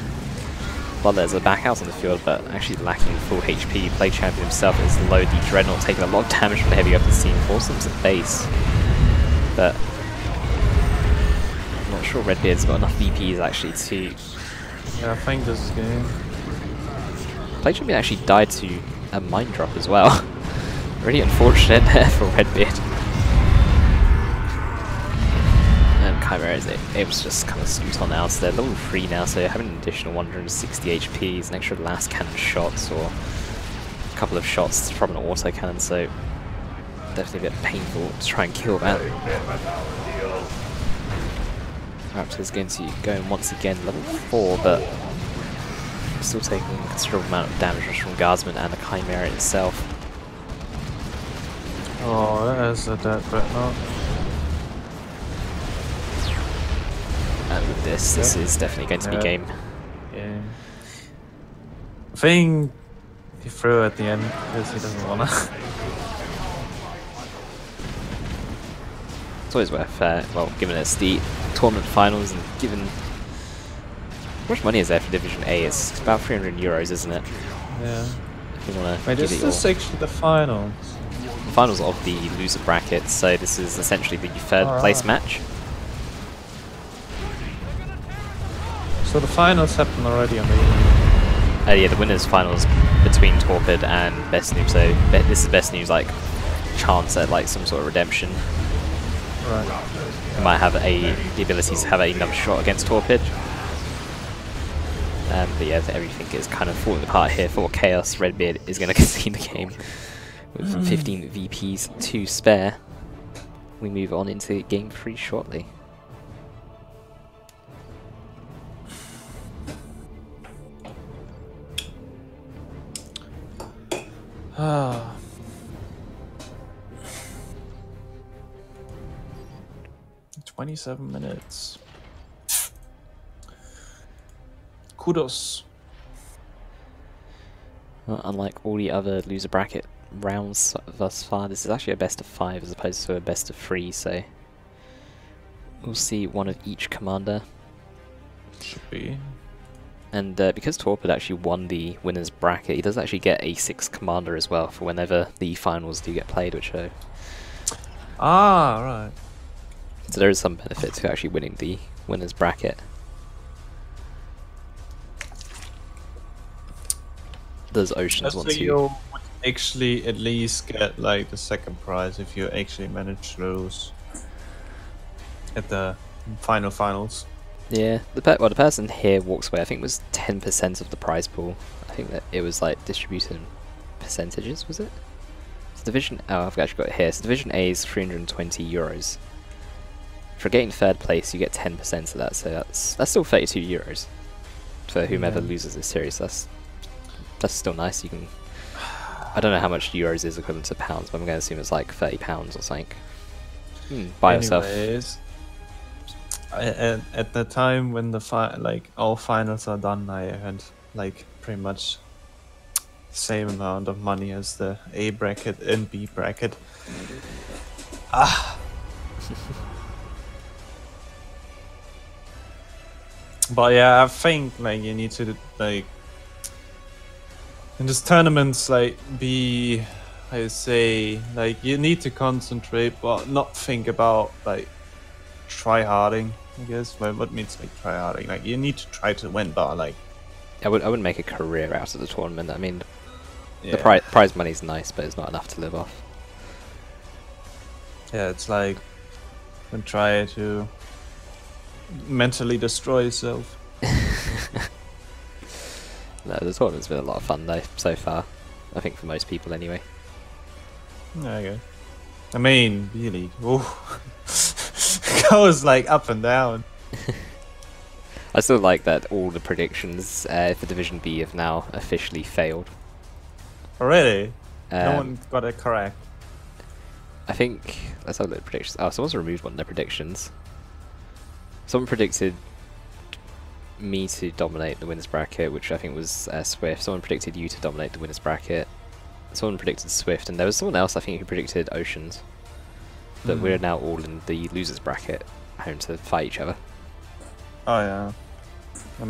But there's a back out on the field, but actually lacking full HP. Play champion himself is low. The Dreadnought taking a lot of damage from the heavy weapon scene, force him to base. But I'm not sure Redbeard's got enough VPs actually to. Yeah, I think this is game. Play champion actually died to a mine drop as well. Really unfortunate there for Redbeard. And Chimera is able to just kind of scoot on out. So they're level 3 now, so having an additional 160 HP is an extra last cannon shots or a couple of shots from an auto cannon, so definitely a bit painful to try and kill that. Raptor is going to go in once again, level 4, but still taking a considerable amount of damage from Guardsman and the Chimera itself. Oh, that is a dead Dreadnought. And with this is definitely going to be game. Yeah. I think he threw at the end because he doesn't wanna. It's always worth, well, given it's the tournament finals and given... How much money is there for Division A? It's about 300 euros, isn't it? Yeah. If you want to Wait, this is actually the finals. The finals of the loser bracket, so this is essentially the third place match. So the finals happened already on the... Yeah, the winners finals between Torpid and BestN00b, so this is BestN00b's like chance at like some sort of redemption. Right. He might have the ability to have another shot against Torpid. But yeah, everything is kind of falling apart here for Chaos. Redbeard is going to concede the game with 15 VPs to spare. We move on into game 3 shortly. Ah. 27 minutes. Kudos. Well, unlike all the other loser bracket rounds thus far, this is actually a best of 5 as opposed to a best of 3, so we'll see one of each commander. Should be. And because Torpid actually won the winners bracket, he does actually get a 6th commander as well for whenever the finals do get played, which are... Ah, right. So there is some benefit to actually winning the winners bracket. Does Oceans want to... You would actually at least get like the 2nd prize if you actually manage to lose at the finals. Yeah, the person here walks away. I think it was 10% of the prize pool. I think that it was like distributed in percentages, was it? So Division... Oh, I've actually got it here. So Division A is 320 euros. For getting 3rd place, you get 10% of that, so that's still 32 euros for whomever loses this series. That's still nice. You can... I don't know how much euros is equivalent to pounds, but I'm going to assume it's like £30 or something. Buy yourself. At the time when the all finals are done, I had like pretty much the same amount of money as the A bracket and B bracket. But yeah, I think like you need to like in this tournaments like be, I say, like you need to concentrate but not think about like try-harding, I guess. Well, what means like try-harding? Like you need to try to win, but like I wouldn't make a career out of the tournament. I mean, the prize money's nice, but it's not enough to live off. Yeah, it's like and try to mentally destroy yourself. No, the tournament's been a lot of fun though so far. I think for most people anyway. There you go. I mean, really, goes like up and down. I still like that all the predictions for Division B have now officially failed. Already? No one got it correct. I think, let's have a look at predictions. Oh, someone's removed one of their predictions. Someone predicted me to dominate the winners bracket, which I think was Swift. Someone predicted you to dominate the winners bracket. Someone predicted Swift, and there was someone else I think who predicted Oceans. But we're now all in the losers bracket, home to fight each other. Oh yeah. I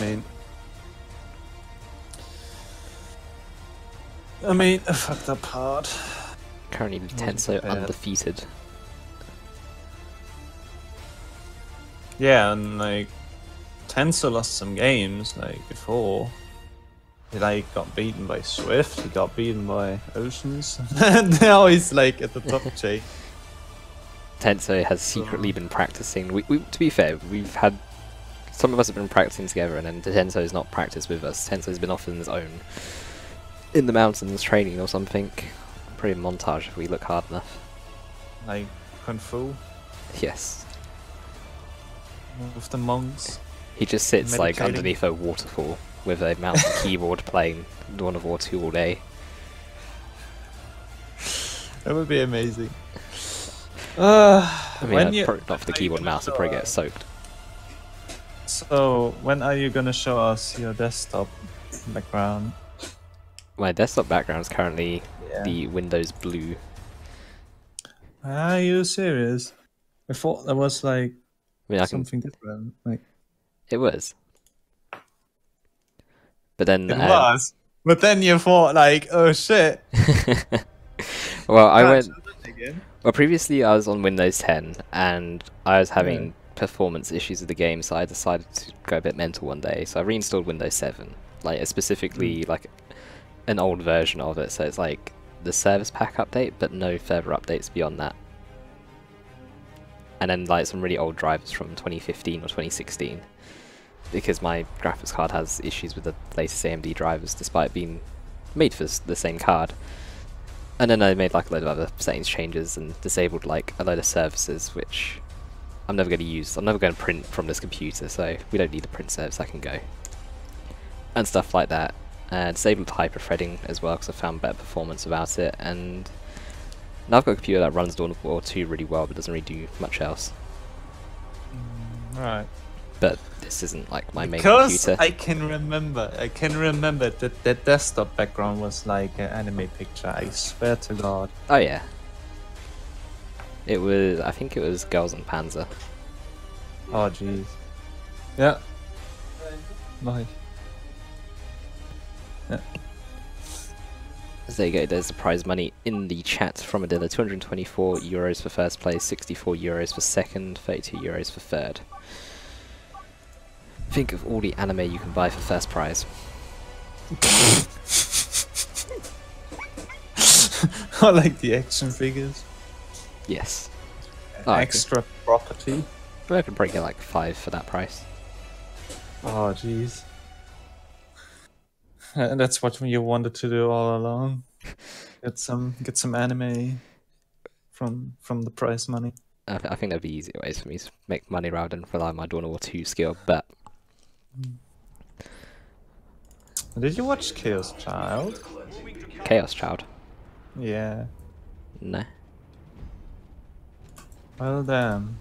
mean, a fucked up hard. Currently Tenso undefeated. Yeah, and like Tenso lost some games like before. He like got beaten by Swift, he got beaten by Oceans, and now he's like at the top J. Tenso has secretly been practicing. To be fair, we've had some of us have been practicing together, and then Tenso has not practiced with us. Tenso's been off on his own in the mountains training or something. Probably a montage if we look hard enough. Like Kung Fu. Yes. With the monks. He just sits like underneath a waterfall with a mouse and keyboard playing Dawn of War 2 all day. That would be amazing. I mean, not for the keyboard and mouse, it'd probably get soaked. So, when are you gonna show us your desktop background? My desktop background is currently the Windows blue. Are you serious? I thought that was like something different. Like it was. But then it was. But then you thought like, oh shit. Well, I went. Well, previously I was on Windows 10 and I was having performance issues with the game, so I decided to go a bit mental one day. So I reinstalled Windows 7, like specifically like an old version of it. So it's like the service pack update, but no further updates beyond that. And then like some really old drivers from 2015 or 2016, because my graphics card has issues with the latest AMD drivers, despite being made for the same card. And then I made like a load of other settings changes and disabled like a load of services, which I'm never going to use. I'm never going to print from this computer, so we don't need a print service, I can go. And stuff like that. Disabled hyper-threading as well, because I found better performance without it. And now I've got a computer that runs Dawn of War 2 really well, but doesn't really do much else. Right. But this isn't like my main computer. I can remember that that desktop background was like an anime picture. I swear to God. Oh yeah. It was. I think it was Girls on Panzer. Oh jeez. Yeah. Nice. Yeah. So there you go, there's the prize money in the chat from Adilla. €224 for first place, €64 for second, €32 for third. Think of all the anime you can buy for first prize. I like the action figures. Yes. Extra property. I could probably get like 5 for that price. Oh jeez. And that's what you wanted to do all along. Get some anime from the prize money. I think there'd be easier ways for me to make money rather than rely on my Dawn of War 2 skill, but... Did you watch Chaos Child? Chaos Child? Yeah. No. Well then.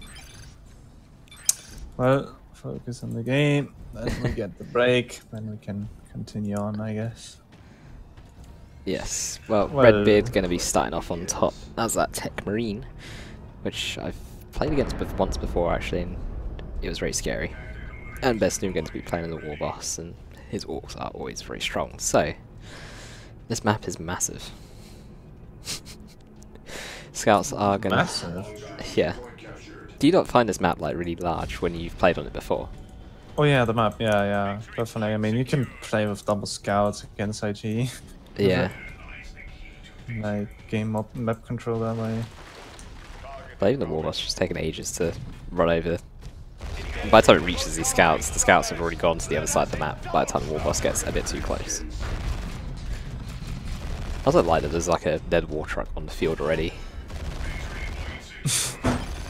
Well, focus on the game, then we get the break, then we can continue on, I guess. Yes. Well, Redbeard's going to be starting off on top. That's that Tech Marine, which I've played against once before actually, and it was very scary. And BestN00b going to be playing in the War Boss, and his orcs are always very strong. So, this map is massive. Scouts are going to... Massive? Yeah. Do you not find this map like really large when you've played on it before? Oh yeah, the map, yeah, definitely. I mean, you can play with double scouts against IG. Yeah. Like, map control that way. But even the War Boss just taking ages to run over. And by the time it reaches these scouts, the scouts have already gone to the other side of the map by the time the War Boss gets a bit too close. I also like that there's like a dead war truck on the field already.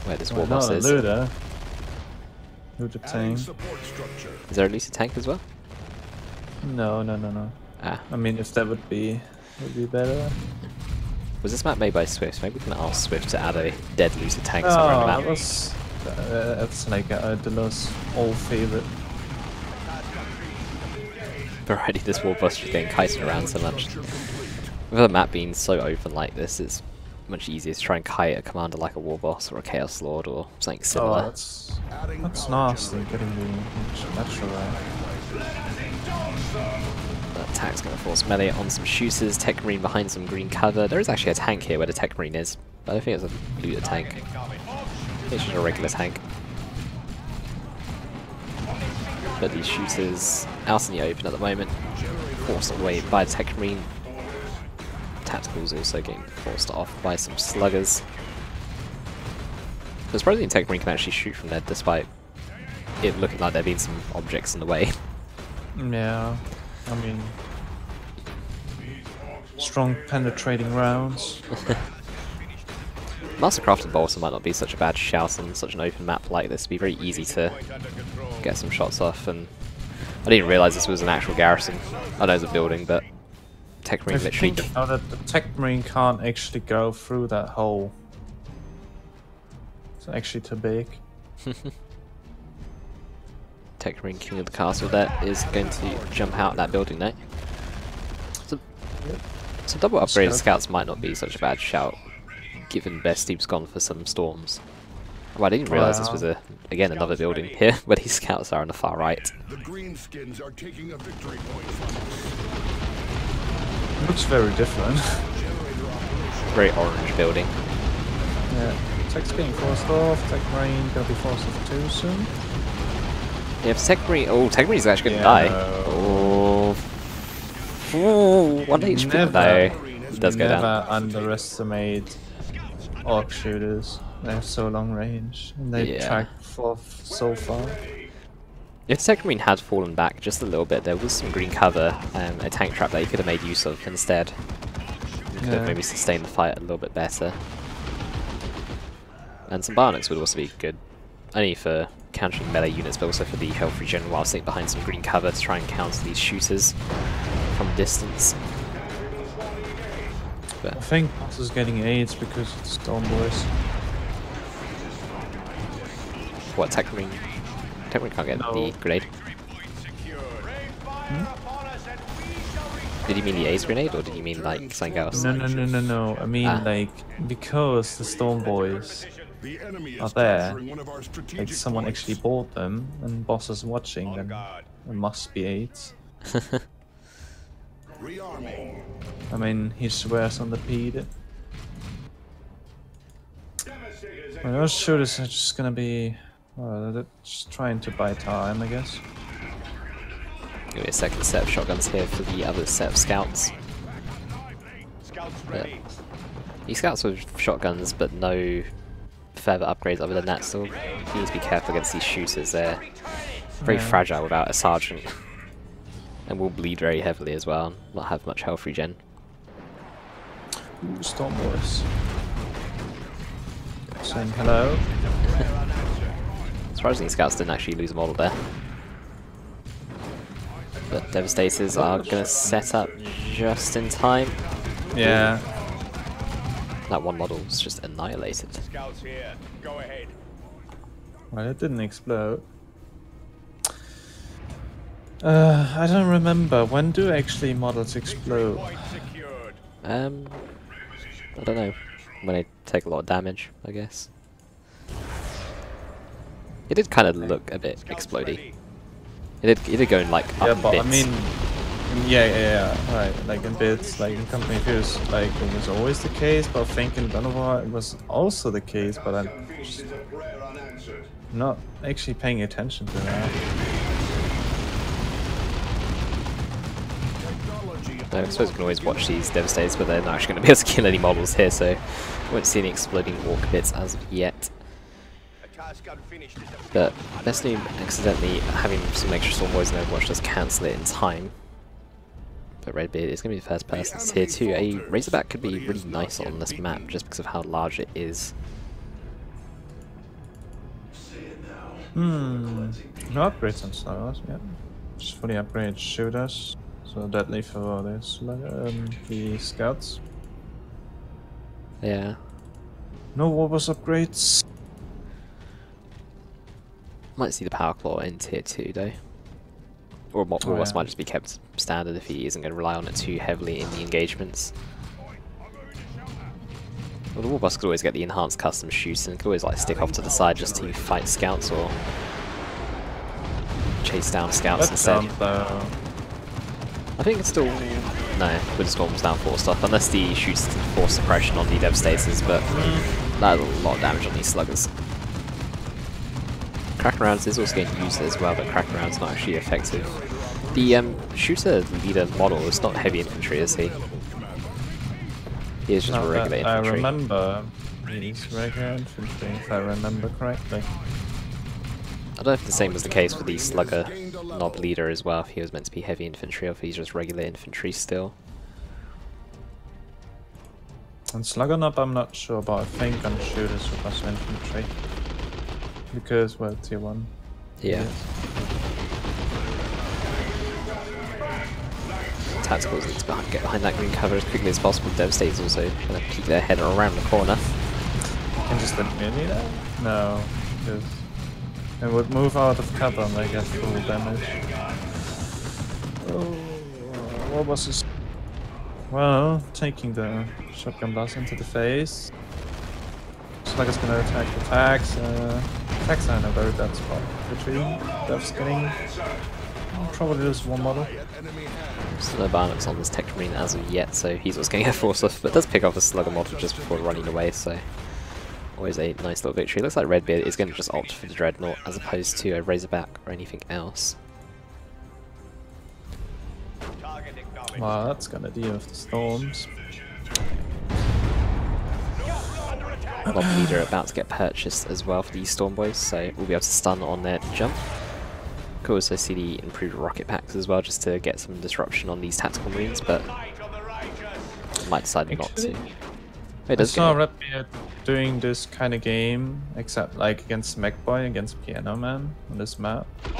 where this Well, BbBoS not a is. looter. Looter tank. Is there at least a tank as well? No. Ah. I mean, if that would be better. Was this map made by Swift? Maybe we can ask Swift to add a dead looter tank somewhere on the map. That's like Dilla's old favorite. Already this BbBoS just getting kited around so much. With the map being so open like this, it's much easier to try and kite a commander like a BbBoS or a Chaos Lord or something similar. Oh, that's nasty, getting the natural right. That attack's going to force melee on some shooters, Tech Marine behind some green cover. There is actually a tank here where the Tech Marine is, but I don't think it's a looter tank. It's just a regular tank. But these shooters out in the open at the moment, forced away by the Tech Marine. Tactical's also getting forced off by some sluggers. But surprisingly, Tech Marine can actually shoot from there despite it looking like there being some objects in the way. Yeah, I mean, strong penetrating rounds. Mastercrafted bolter might not be such a bad shout on such an open map like this. It'd be very easy to get some shots off, and I didn't realise this was an actual garrison. I know it's a building, but Tech Marine literally... Now that the Tech Marine can't actually go through that hole. It's actually too big. Tech Marine King of the Castle that is going to jump out that building now. So double upgraded scouts might not be such a bad shout, given BestNoob's gone for some storms. Well, I didn't realise this was again another building here, where these scouts are on the far right. The greenskins are taking a victory point from us. Looks very different. Very orange building. Yeah, Tech's getting forced off, Tech Marine gonna be forced off too soon. Yeah, if Tech Marine... Oh, Tech Marine's actually going to die. Oh. Ooh, 1 HP though. It does go down. Never underestimate orc shooters. They have so long range, and they track so far. If the Tech Marine had fallen back just a little bit, there was some green cover, a tank trap that he could have made use of instead. He could have maybe sustained the fight a little bit better. And some Barnacks would also be good. Only for countering melee units, but also for the health regen while sitting behind some green cover to try and counter these shooters from distance. But I think BbBoS is getting aids because of the Storm Boys. what, Tech Marine? Tech Marine can't get the grenade. Did you mean the Ace grenade, or did you mean like something else? No. I mean like, because the Storm Boys are there, like someone actually bought them, and BbBoS is watching, then there must be aids. I mean, he swears on the Pete. Well, those shooters are just gonna be... they're just trying to buy time, I guess. Give me a second set of shotguns here for the other set of scouts. These scouts with shotguns, but no further upgrades other than that, so you need to be careful against these shooters. They're very fragile without a sergeant, and will bleed very heavily as well, not have much health regen. Ooh, Storm Boys. Saying hello. Surprisingly, scouts didn't actually lose a model there. But Devastators are going to set up just in time. Yeah. That one model was just annihilated. Scouts here. Go ahead. Well, it didn't explode. I don't remember. When do actually models explode? I don't know. When they take a lot of damage, I guess. It did kind of look a bit explodey. It did go in like up Yeah, but bits. I mean, yeah, right. Like in bits, like in Company Fierce, like it was always the case. But I think in Dawn it was also the case. But I'm just not actually paying attention to that. No, I suppose we can always watch these Devastators, but they're not actually going to be able to kill any models here, so we won't see any exploding orc bits as of yet. But BestNoob accidentally having some extra Storm Boys in Overwatch does cancel it in time. But Redbeard is going to be the first person to tier 2. A Razorback could be really nice on this map just because of how large it is. No upgrades on Sluggers, yeah. Just fully upgraded shooters. So deadly for this, the scouts. Yeah. No Warboss upgrades. Might see the Power Claw in tier 2 though. Or Warboss yeah. might just be kept standard if he isn't going to rely on it too heavily in the engagements. Well, the Warboss could always get the enhanced custom shoots and could always like stick off to the side just to fight scouts or chase down scouts instead. I think it's still... No, with Storm's now forced off, unless the shoots force suppression on the Devastators, but that does a lot of damage on these sluggers. Cracking rounds is also getting used as well, but cracking rounds not actually effective. The shooter leader model is not heavy infantry, is he? He is just regular infantry. I remember he's regular infantry, if I remember correctly. I don't know if the same was the case with the slugger knob leader as well, if he was meant to be heavy infantry or if he's just regular infantry still. On Slugger Knob I'm not sure, but I think on shooters with us infantry. Because, well, tier 1. Yeah. Tacticals need to get behind that green cover as quickly as possible. Devastator's also going to keep their head around the corner. And just didn't really that? No, because they would move out of cover and they get full damage. Oh, what was this? Well, taking the shotgun blast into the face. Slugger's gonna attack the tags. Tags are in a very bad spot. Between Death Skinning. Probably just one model. Still no Barnacks on this Tech Marine as of yet, so he's what's getting a force off, but does pick off a Slugger model just before running away, so always a nice little victory. Looks like Redbeard is going to just opt for the Dreadnought as opposed to a Razorback or anything else. Well, that's gonna deal with the storms. Mob leader about to get purchased as well for these Storm Boys, so we'll be able to stun on their jump. Could also see the improved rocket packs as well, just to get some disruption on these tactical marines, but might decide not to. I saw Redbeard doing this kind of game, except like against Mechboy, against Piano Man on this map. So.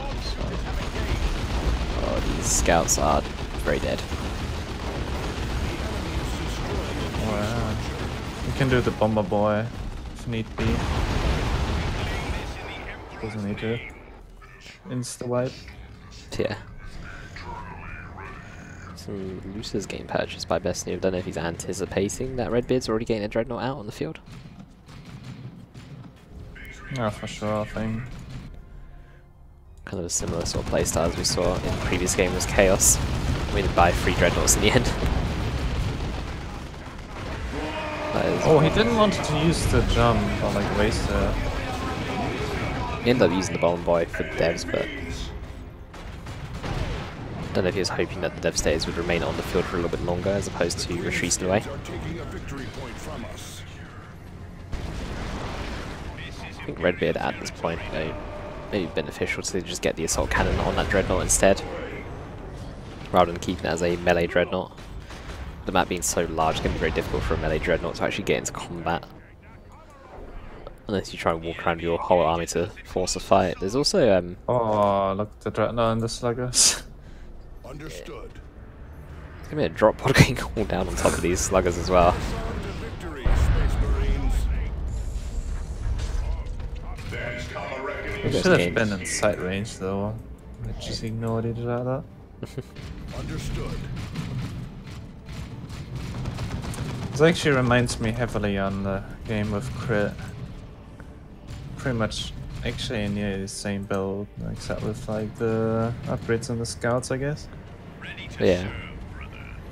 Oh, these scouts are very dead. Oh, yeah. You can do the Bomber Boy if need be. Doesn't need to. Insta wipe. Yeah. Some Lucer's getting purchased by BestN00b. I don't know if he's anticipating that Redbeard's already getting a Dreadnought out on the field. Yeah, for sure, I think. Kind of a similar sort of playstyle as we saw in the previous game was Chaos. Winning by 3 Dreadnoughts in the end. Oh, he didn't want to use the jump or like waste it. He ended up using the Bomb Boy for the devs, but I don't know if he was hoping that the Devastators would remain on the field for a little bit longer as opposed to retreating away. I think Redbeard at this point may be beneficial to just get the Assault Cannon on that Dreadnought instead, rather than keeping it as a melee Dreadnought. The map being so large, it's going to be very difficult for a melee Dreadnought to actually get into combat. Unless you try and walk around your whole army to force a fight. There's also oh, look, the Dreadnought and the Sluggers. Understood. There's gonna be a drop pod going all down on top of these Sluggers as well. It should have been in sight range though. I just ignored it like that. Understood. This actually reminds me heavily on the game with Crit. Pretty much actually nearly the same build, except with like the upgrades on the scouts, I guess. Yeah.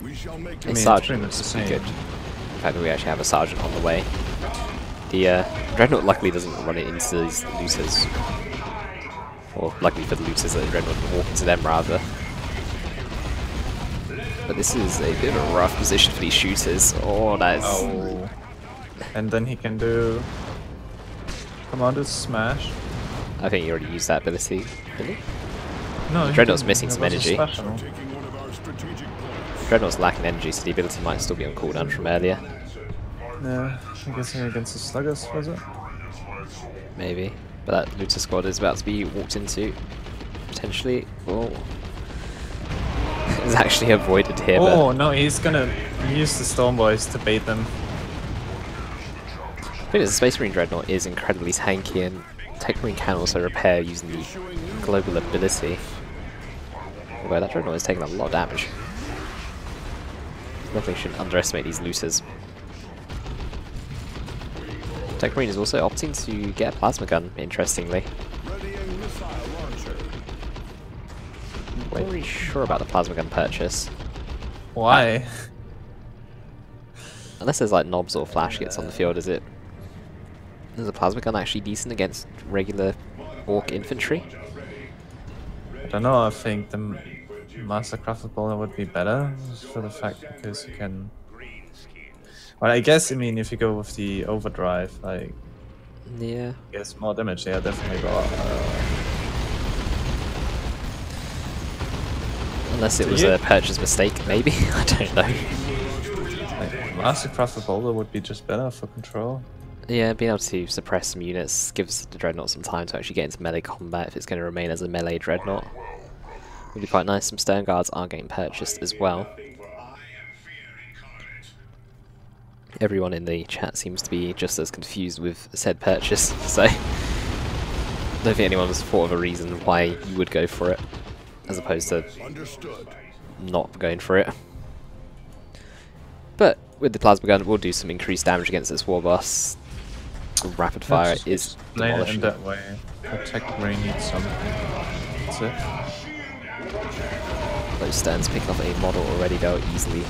We shall make And Sergeant is good. In fact, we actually have a Sergeant on the way. The Dreadnought luckily doesn't run it into these looters. Or luckily for the looters, that the Dreadnought can walk into them rather. But this is a bit of a rough position for these shooters. Oh, that is... Oh. And then he can do... Commander Smash. I think he already used that ability, didn't he? No, the Dreadnought's missing some energy. taking one of our strategic points. Dreadnought's lacking energy, so the ability might still be on cooldown from earlier. Yeah, I guess against the Sluggers, was it? Maybe. But that looter squad is about to be walked into, potentially. Oh. It's actually avoided here. Oh no, he's gonna use the Storm Boys to bait them. I think the Space Marine Dreadnought is incredibly tanky, and Tech Marine can also repair using the global ability. Although that Dreadnought is taking a lot of damage. Definitely shouldn't underestimate these looters. Tech Marine is also opting to get a plasma gun, interestingly. I'm not really sure about the plasma gun purchase. Why? Unless there's like knobs or flash gets on the field, is it? Is a plasma gun actually decent against regular orc infantry? I don't know, I think the Mastercrafted Bowler would be better, just for the fact because you can... Well, I guess, I mean, if you go with the overdrive, like... Yeah. I guess more damage, yeah, definitely got... Unless it was a purchase mistake, maybe? I don't know. Like, Mastercrafted Bowler would be just better for control. Yeah, being able to suppress some units gives the Dreadnought some time to actually get into melee combat if it's going to remain as a melee Dreadnought. Would be quite nice. Some Stern Guards are getting purchased as well. Everyone in the chat seems to be just as confused with said purchase, so I don't think anyone has thought of a reason why you would go for it, as opposed to not going for it. But with the plasma gun, we'll do some increased damage against this war boss. Rapid fire is demolishing. In that way. Protect Marine needs something. That's it. Those Sterns pick up a model already, they'll easily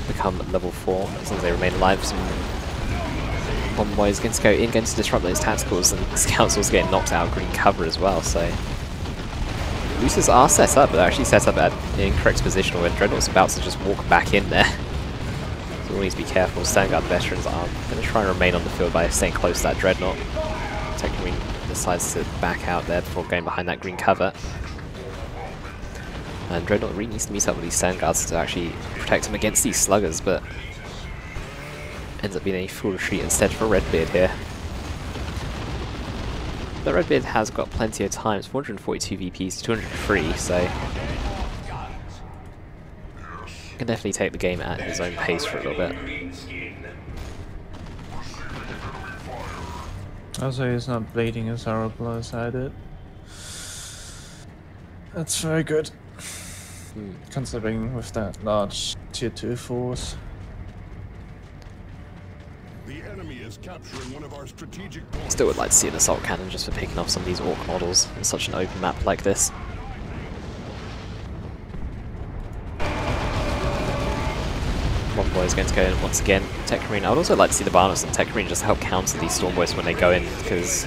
become level 4 as long as they remain alive. Some bomb boys going to go in, going to disrupt those tacticals, and scouts also getting knocked out of green cover as well. So looters are set up, but they're actually set up at an incorrect position where Dreadnought's about to just walk back in there. So we'll need to be careful. Stern Guard veterans are going to try and remain on the field by staying close to that Dreadnought. Tech Marine decides to back out there before going behind that green cover. And Dreadnought really needs to meet up with these Stern Guards to actually protect him against these sluggers, but ends up being a full retreat instead for Redbeard here. But Redbeard has got plenty of time. It's 442 VPs to 203, so can definitely take the game at his own pace for a little bit. Also, he's not bleeding as horrible as I did. That's very good. Considering with that large tier 2 force. The enemy is capturing one of our strategic points. Still would like to see an assault cannon just for picking off some of these orc models in such an open map like this. One boy is going to go in once again. Tech Marine. I would also like to see the Barnets and Tech Marine just to help counter these Storm Boys when they go in, because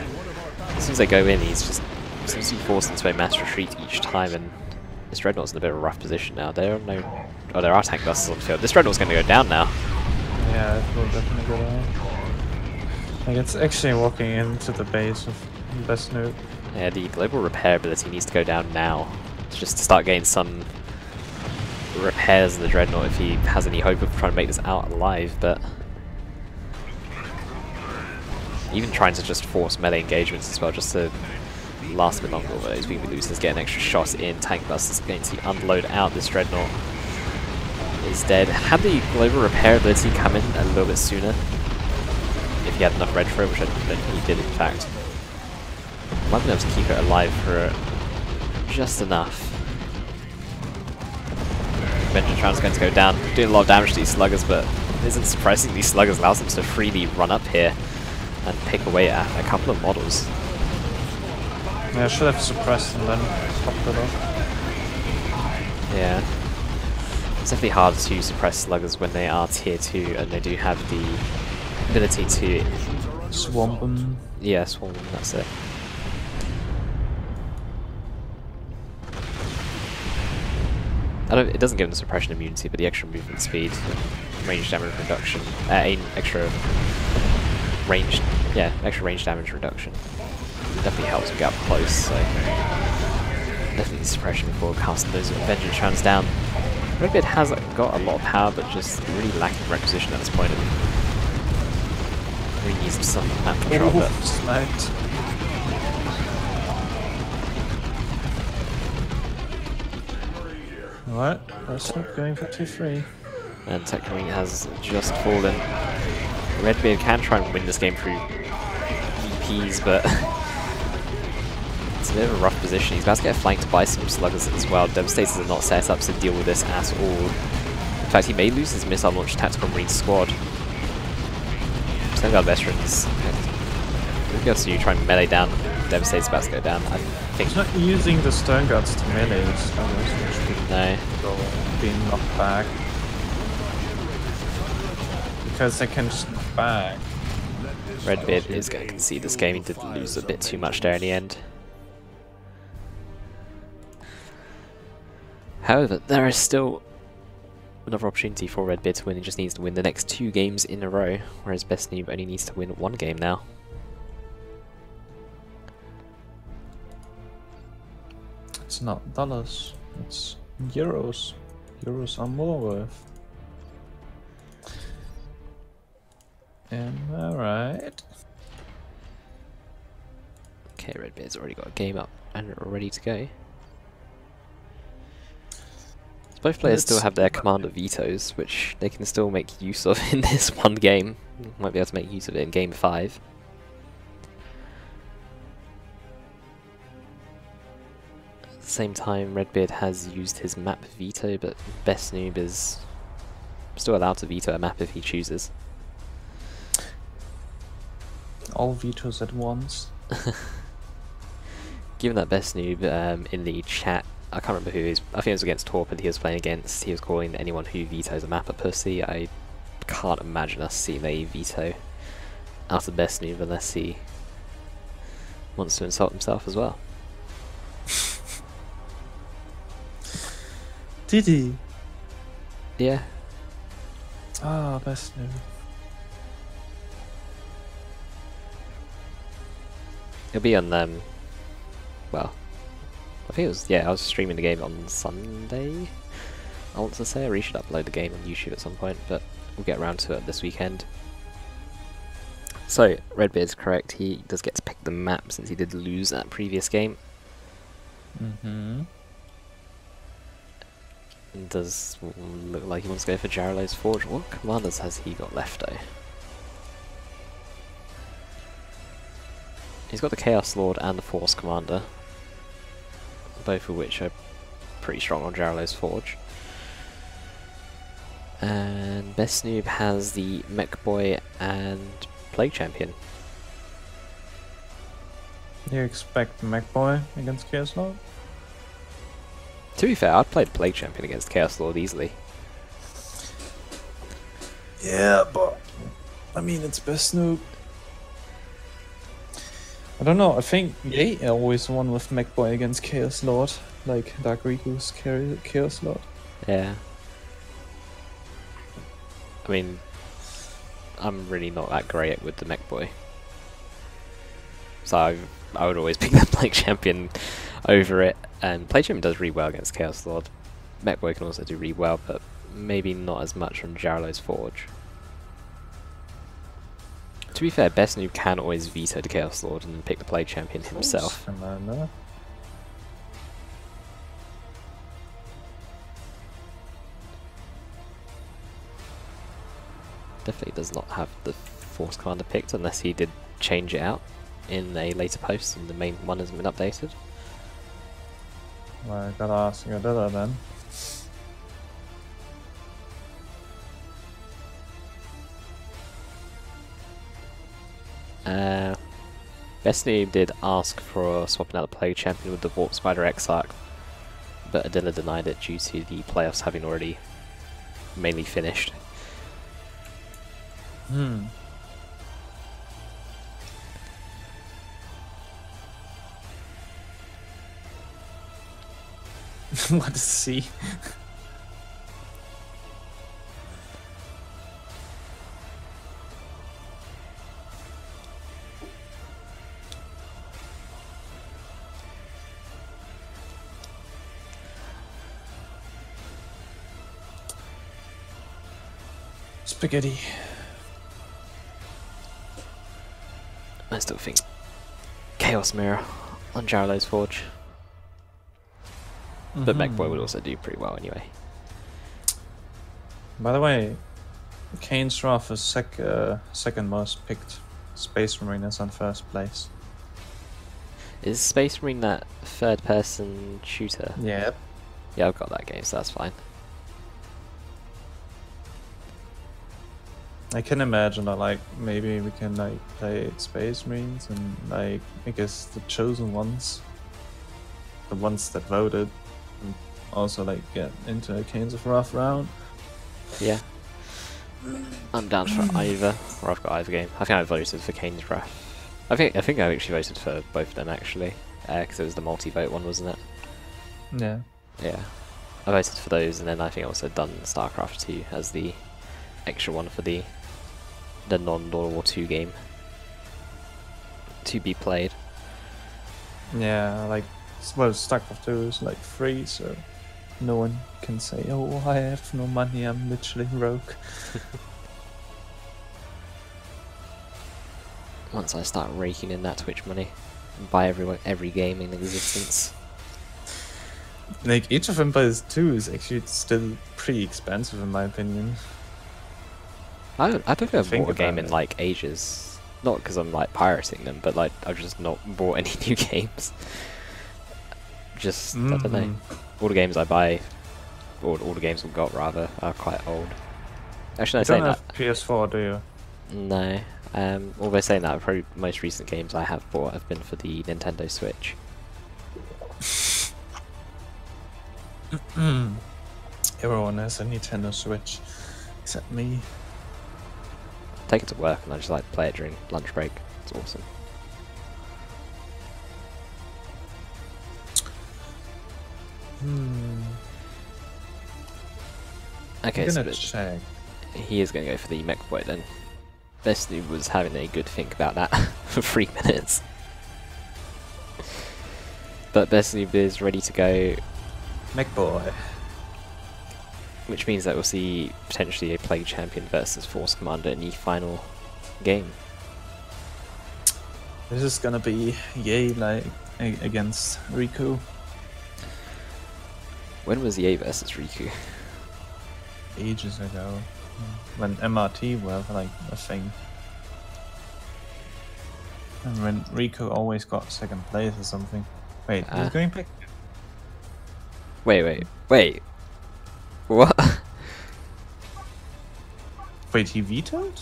as soon as they go in, he's just seems to be forced into a mass retreat each time, and this Dreadnought's in a bit of a rough position now. There are no... Oh, there are tank busters on the field. This Dreadnought's going to go down now. Yeah, it will definitely go down. Like, it's actually walking into the base of BestN00b. Yeah, the global repair ability needs to go down now, just to start getting some repairs of the Dreadnought if he has any hope of trying to make this out alive, but even trying to just force melee engagements as well, just to last a bit longer, although those BB looters get an extra shot in. Tank busters going to unload out. This Dreadnought is dead. Had the global repair ability come in a little bit sooner, if he had enough red for it, which I don't think he did in fact, might be able to keep it alive for just enough. Vengeance Round's going to go down, doing a lot of damage to these sluggers, but it isn't surprising these sluggers allows them to freely run up here and pick away at a couple of models. Yeah, I should have suppressed and then popped it off. Yeah. It's definitely hard to suppress sluggers when they are tier 2 and they do have the ability to swamp them. Yeah, swamp them, that's it. It doesn't give them suppression immunity, but the extra movement speed, range damage reduction, extra range damage reduction. It definitely helps them get up close, so definitely suppression before casting those vengeance rounds down. Redbeard has got a lot of power, but just really lacking requisition at this point. And really needs some map control. Sniped. Alright, that's not going for 2-3. And Technoring has just fallen. Redbeard can try and win this game through VPs, but it's a bit of a rough position. He's about to get flanked by some sluggers as well. Devastators are not set up to deal with this at all. In fact, he may lose his missile launch tactical marine squad. Stone veterans. We've got to try and melee down. Devastator's about to go down. I think. He's not using the Stone Guards to melee his sluggers, which would No. being knocked back. Because they can just knock back. Redbeard is going to concede this game. He did lose a bit too much there in the end. However, there is still another opportunity for Redbeard to win. He just needs to win the next 2 games in a row, whereas BestN00b only needs to win 1 game now. It's not dollars, it's euros. Euros are more worth. Alright. Okay, Redbeard's already got a game up and ready to go. So both players still have their commander vetoes, which they can still make use of in this 1 game. Might be able to make use of it in game 5. At the same time, Redbeard has used his map veto, but BestN00b is still allowed to veto a map if he chooses. All vetoes at once. Given that BestN00b in the chat, I can't remember who he is, I think it was against Torpid he was playing against, he was calling anyone who vetoes a map a pussy. I can't imagine us seeing a veto out of BestN00b unless he wants to insult himself as well. Did he? Yeah. Ah, BestN00b. It'll be on, well, I think it was, yeah, I was streaming the game on Sunday, I want to say. I really should upload the game on YouTube at some point, but we'll get around to it this weekend. So, Redbeard's correct, he does get to pick the map since he did lose that previous game. Mm-hmm. And does look like he wants to go for Jarlow's Forge. What commanders has he got left though? He's got the Chaos Lord and the Force Commander, both of which are pretty strong on Jarlow's Forge. And BestN00b has the Mech Boy and Plague Champion. You expect Mech Boy against Chaos Lord? To be fair, I'd play the Plague Champion against Chaos Lord easily. Yeah, but I mean it's BestN00b. I don't know, I think they always won with Mech Boy against Chaos Lord, like Dark Riku's Chaos Lord. Yeah. I mean, I'm really not that great with the Mech Boy. So I would always pick the Plague Champion over it. And Plague Champion does really well against Chaos Lord. Mech Boy can also do really well, but maybe not as much on Jarlow's Forge. To be fair, BestN00b can always veto the Chaos Lord and pick the Plague Champion himself. Commander. Definitely does not have the Force Commander picked unless he did change it out in a later post and the main one hasn't been updated. Well, I gotta ask you that then. BestN00b did ask for swapping out the Plague Champion with the Warp Spider Exarch, but Adela denied it due to the playoffs having already mainly finished. What is C? Spaghetti. I still think Chaos Mirror on Jarlow's Forge. But MechBoy would also do pretty well anyway. By the way, Kane's Wrath is second most picked. Space Marine is on first place. Is Space Marine that third-person shooter? Yep. Yeah, I've got that game, so that's fine. I can imagine that, like, maybe we can like play Space Marines and like I guess the chosen ones, the ones that voted, and also like get into a Kane's of Wrath round. Yeah. I'm down for either, or I've got either game. I think I voted for Kane's Wrath. I think I actually voted for both of them actually, because it was the multi-vote one, wasn't it? Yeah. Yeah. I voted for those, and then I think I also done StarCraft 2 as the extra one for the non-World War II game to be played. Yeah, like, well, StarCraft 2 is like free, so no one can say, "Oh, I have no money. I'm literally broke." Once I start raking in that Twitch money and buy every game in existence. Like, Age of Empires 2 is actually still pretty expensive in my opinion. I don't think I've Think bought a game about in it. like ages. Not because I'm like pirating them, but like I've just not bought any new games. Just, I don't know. All the games I buy, or all the games we've got rather, are quite old. Actually, You I say don't that. have PS4, do you? No. Although saying that, probably most recent games I have bought have been for the Nintendo Switch. Everyone has a Nintendo Switch, except me. Take it to work and I just like play it during lunch break. It's awesome. Okay, I'm so gonna check. he is going to go for the MechBoy then. BestN00b was having a good think about that for 3 minutes. But BestN00b is ready to go, MechBoy. which means that we'll see potentially a Plague Champion versus Force Commander in the final game. This is gonna be yay like against Riku. When was EA versus Riku? Ages ago, when MRT were like a thing, and when Riku always got second place or something. Wait, he's going back. Wait. What? Wait, he vetoed?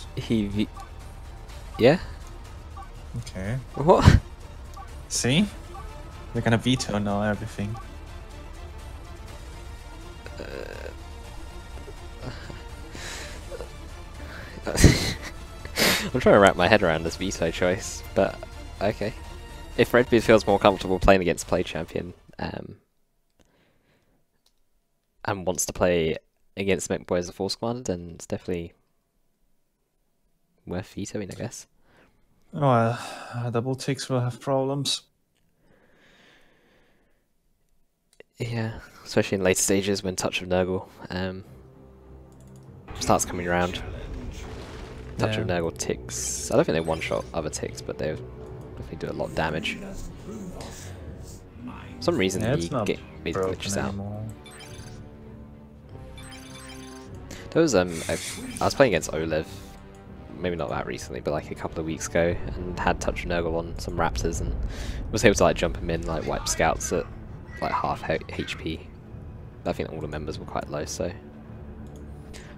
Yeah? Okay. What? See, they're gonna veto now everything. I'm trying to wrap my head around this veto choice, but okay. If Redbeard feels more comfortable playing against Play Champion, and wants to play against MechBoy as a Force Commander, then it's definitely worth vetoing, I guess. Well, double ticks will have problems. Yeah, especially in later stages when Touch of Nurgle starts coming around. Touch of Nurgle ticks. I don't think they one-shot other ticks, but they definitely do a lot of damage. For some reason, it's the not game glitches out. anymore. There was I was playing against Olev, maybe not that recently, but like a couple of weeks ago, and had Touch of Nurgle on some Raptors, and was able to like jump him in, like wipe scouts at like half HP. I think all the members were quite low, so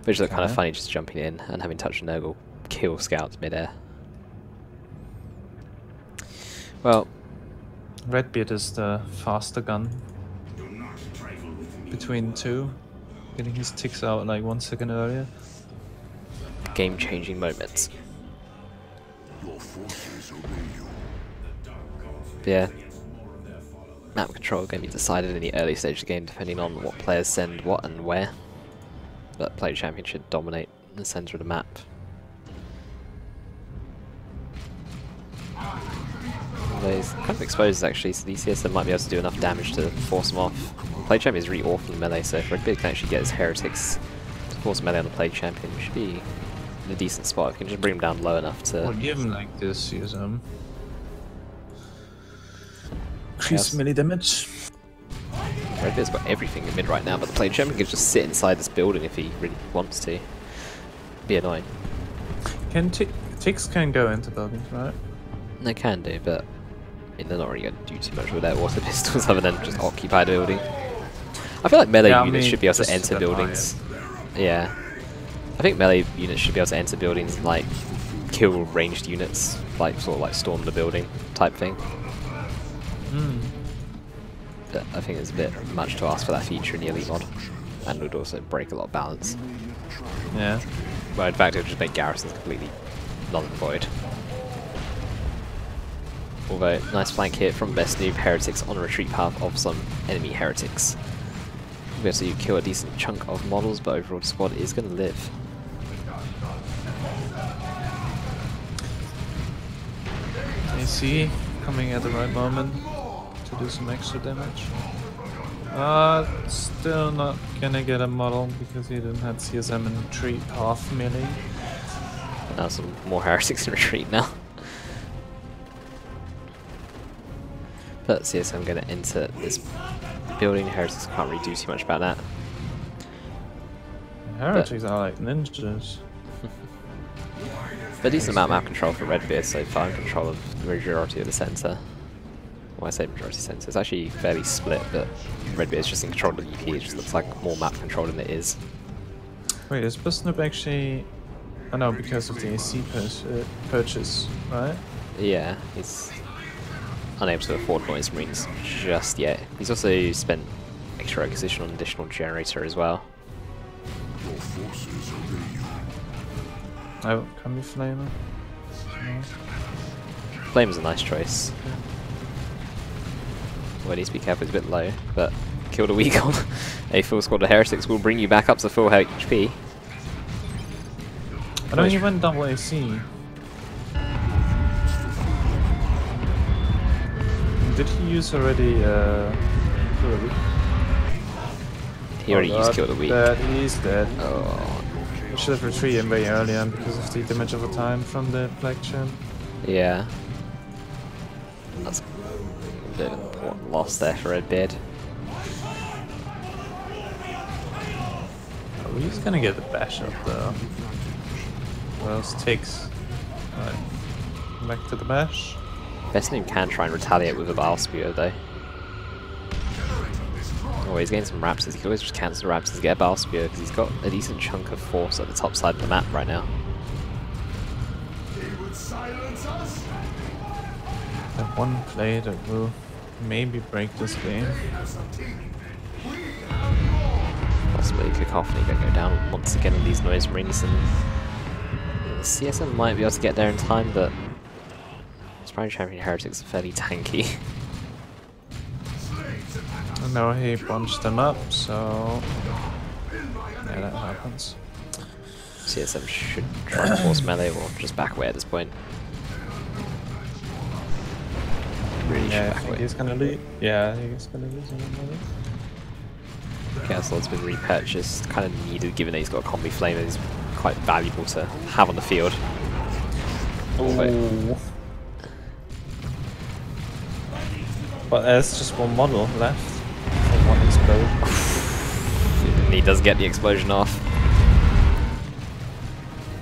which looked kind of funny, just jumping in and having Touch of Nurgle kill scouts midair. Well, Redbeard is the faster gun between two, getting his ticks out like 1 second earlier. game-changing moments. Your forces obey you. Yeah. Map control going to be decided in the early stage of the game depending on what players send what and where. But Play Champion should dominate the centre of the map. He's kind of exposed actually, so DCSM might be able to do enough damage to force him off. Play Champion is really awful in melee, so if Redbeard can actually get his heretics to force melee on the Play Champion, we should be in a decent spot. We can just bring him down low enough to... Well, give him like this, use increase melee damage. Redbeard's got everything in mid right now, but the Plane Champion can just sit inside this building if he really wants to. Be annoying. Ticks can go into buildings, right? They can do, but I mean, they're not really going to do too much with their water pistols other than just occupy the building. I feel like melee units should be able to enter buildings. Yeah. I think melee units should be able to enter buildings and like kill ranged units, like sort of like storm the building type thing. But I think it's a bit much to ask for that feature in the Elite mod, and would also break a lot of balance. Yeah. Well, in fact, it would just make garrisons completely null and void. Although, nice flank hit from BestN00b, heretics on a retreat path of some enemy heretics. We also kill a decent chunk of models, but overall the squad is going to live. AC coming at the right moment to do some extra damage. Still not gonna get a model because he didn't have CSM in retreat path melee. Now some more heretics in retreat now. But CSM going to enter this building. Heretics can't really do too much about that. Heretics are like ninjas. But decent amount of map control for Redbeard so far, in control of the majority of the centre. Well, I say majority centre, it's actually fairly split, but Redbeard's just in control of the EP, it just looks like more map control than it is. Wait, is BestN00b actually... Oh no, because of the AC purchase, right? Yeah, he's unable to afford Noise Marines just yet. He's also spent extra acquisition on additional generator as well. Oh, can we flame him? No. Flame is a nice choice. Well, he needs to be careful, it's a bit low, but killed a weak on. A full squad of heretics will bring you back up to full HP. I don't even went double AC. Did he use already Kill the Weak? He already used Kill the Weak. He's dead. Oh. We should have retreated way earlier because of the damage over time from the Plague Champ. Yeah. That's a bit of an important loss there for Redbeard. Oh, he's gonna get the bash up though. What else takes? Right. Back to the bash. BestN00b can try and retaliate with a Battle Spear though. Oh, he's getting some Raptors. He can always just cancel Raptors to get a Battle Spear because he's got a decent chunk of force at the top side of the map right now. That one play that will maybe break this game. Possibly Cacophony going to go down once again with these Noise Marines, and CSM might be able to get there in time, but Prime Champion Heretics are fairly tanky. No, he bunched them up, so yeah, that happens. CSM should try and force melee or just back away at this point. Really Yeah, I back think away. he's gonna lose. Yeah, I think he's gonna lose on melee. Chaos Lord's been repurchased, kind of needed given that he's got a combi flame and he's quite valuable to have on the field. Oh. But there's just one model left for one explosion. And he does get the explosion off.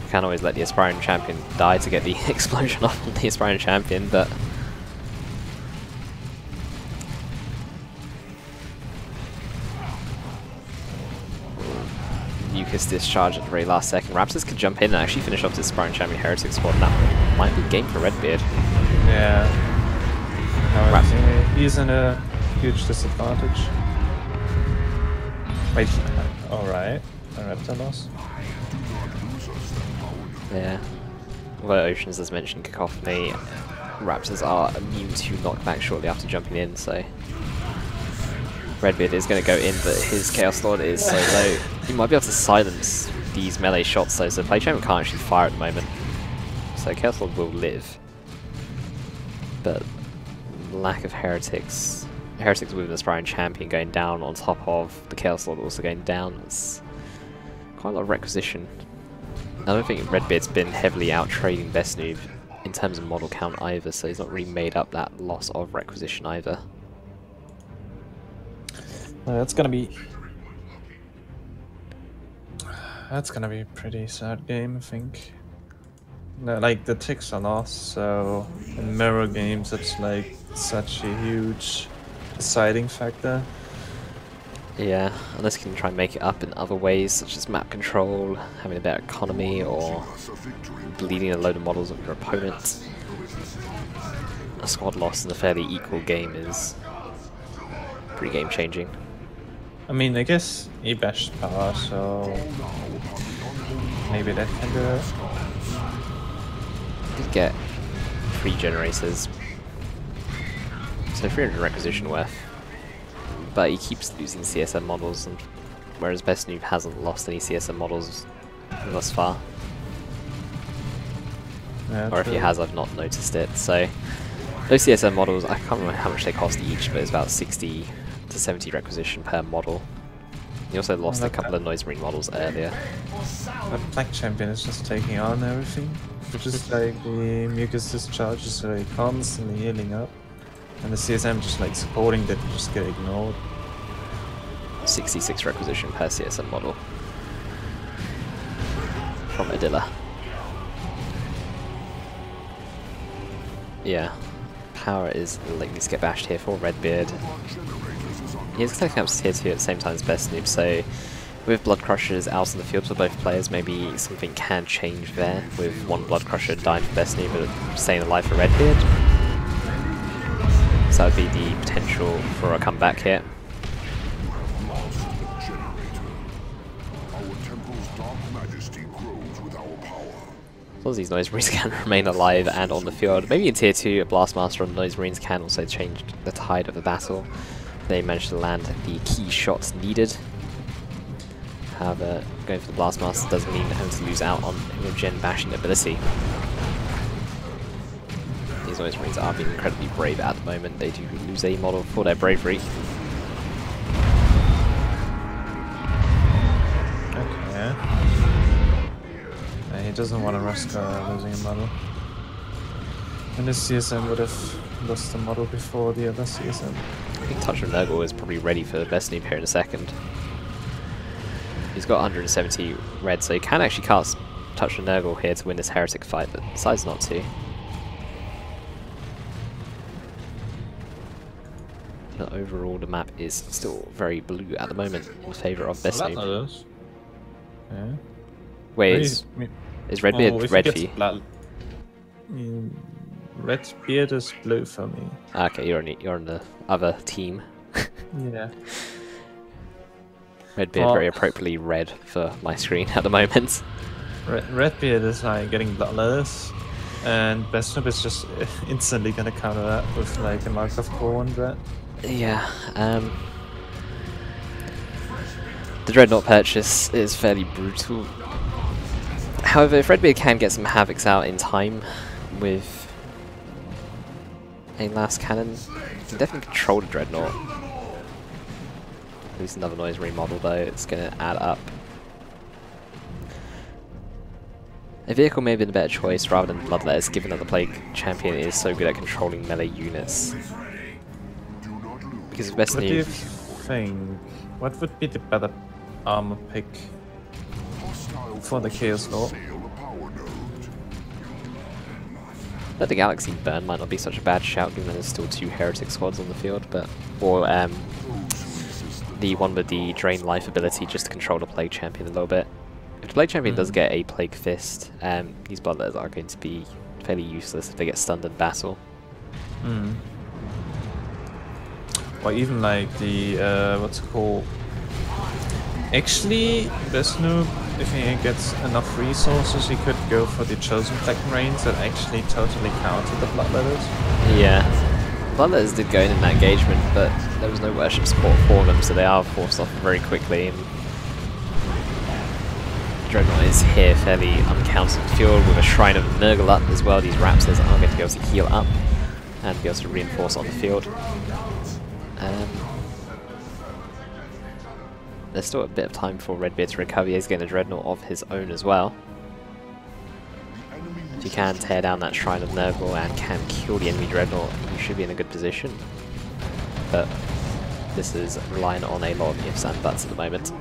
You can't always let the Aspiring Champion die to get the explosion off on the Aspiring Champion, but Mucus discharge at the very last second. Raptors could jump in and actually finish off this Aspiring Champion Heretic squad, and that might be game for Redbeard. Yeah. No, he's in a huge disadvantage. Wait, alright. A Raptor loss. Yeah. Although Oceans, as mentioned, Cacophony, Raptors are immune to knockback shortly after jumping in, so Redbeard is going to go in, but his Chaos Lord is so low. He might be able to silence these melee shots though, so Play Champion can't actually fire at the moment. So Chaos Lord will live. But lack of heretics with an Aspiring Champion going down on top of the Chaos Lord also going down. It's quite a lot of requisition. I don't think Redbeard's been heavily out trading BestN00b in terms of model count either, so he's not really made up that loss of requisition either. That's gonna be a pretty sad game, I think. No, like the ticks are lost, so in mirror games it's like such a huge deciding factor. Yeah, unless you can try and make it up in other ways, such as map control, having a better economy, or bleeding a load of models of your opponent. A squad loss in a fairly equal game is pretty game changing. I mean, I guess he bashed power, so maybe that can do it. You get 3 generators, so 300 requisition worth, but he keeps losing CSM models, and whereas BestN00b hasn't lost any CSM models thus far. Yeah, or if he has, I've not noticed it. So those CSM models, I can't remember how much they cost each, but it's about 60 to 70 requisition per model. He also lost a couple of Noise Marine models earlier. The Black Champion is just taking on everything, which is like the mucus discharge is like constantly healing up, and the CSM just like supporting that just get ignored. 66 requisition per CSM model from Adilla. Yeah, power is likely to get bashed here for Redbeard. He's taking up tier 2 at the same time as BestN00b, so with Blood Crushers out on the field for both players, maybe something can change there, with one Blood Crusher dying for BestN00b but staying alive for Redbeard. So that would be the potential for a comeback here. As long as these Noise Marines can remain alive and on the field, maybe in tier 2 a Blastmaster on Noise Marines can also change the tide of the battle. They managed to land the key shots needed. However, going for the Blastmaster does mean having to lose out on Gen bashing ability. These Noise Marines are being incredibly brave at the moment. They do lose a model for their bravery. Okay. He doesn't want to risk losing a model. And this CSM would have lost the model before the other CSM. I think Touch of Nurgle is probably ready for the BestN00b here in a second. He's got 170 red, so he can actually cast Touch of Nurgle here to win this Heretic fight, but decides not to. But overall, the map is still very blue at the moment in favour of BestN00b. Yeah. Wait, is Redbeard red for you? Redbeard is blue for me. Okay, you're on the other team. Yeah. Redbeard very appropriately red for my screen at the moment. Redbeard is like getting bloodless, and BestN00b is just instantly gonna counter that with like a Mark of Core on Dread. Yeah, the Dreadnought purchase is fairly brutal. However, if Redbeard can get some Havocs out in time with a last cannon, you can definitely control the Dreadnought. At least another Noise Marine model though, it's going to add up. A vehicle may have been a better choice rather than Bloodletters, given that the Plague Champion is so good at controlling melee units. Because What do you think? What would be the better armor pick for the Chaos Lord? Let the Galaxy Burn might not be such a bad shout, given that there's still 2 Heretic squads on the field, but or the one with the Drain Life ability just to control the Plague Champion a little bit. If the Plague Champion does get a Plague Fist, these Bloodletters are going to be fairly useless if they get stunned in battle. Or even like the what's it called? Actually, BestN00b, if he gets enough resources, he could go for the Chosen Black Marines that actually totally counter the Bloodletters. Yeah. Bloodletters did go in that engagement, but there was no worship support for them, so they are forced off very quickly. And Dreadnought is here fairly uncounted in the field with a Shrine of Nurgle up as well. These Raptors are going to be able to heal up and be able to reinforce on the field. There's still a bit of time for Redbeard to recover. He's getting a Dreadnought of his own as well. If you can tear down that Shrine of Nurgle and can kill the enemy Dreadnought, you should be in a good position. But this is relying on a lot of ifs and buts at the moment.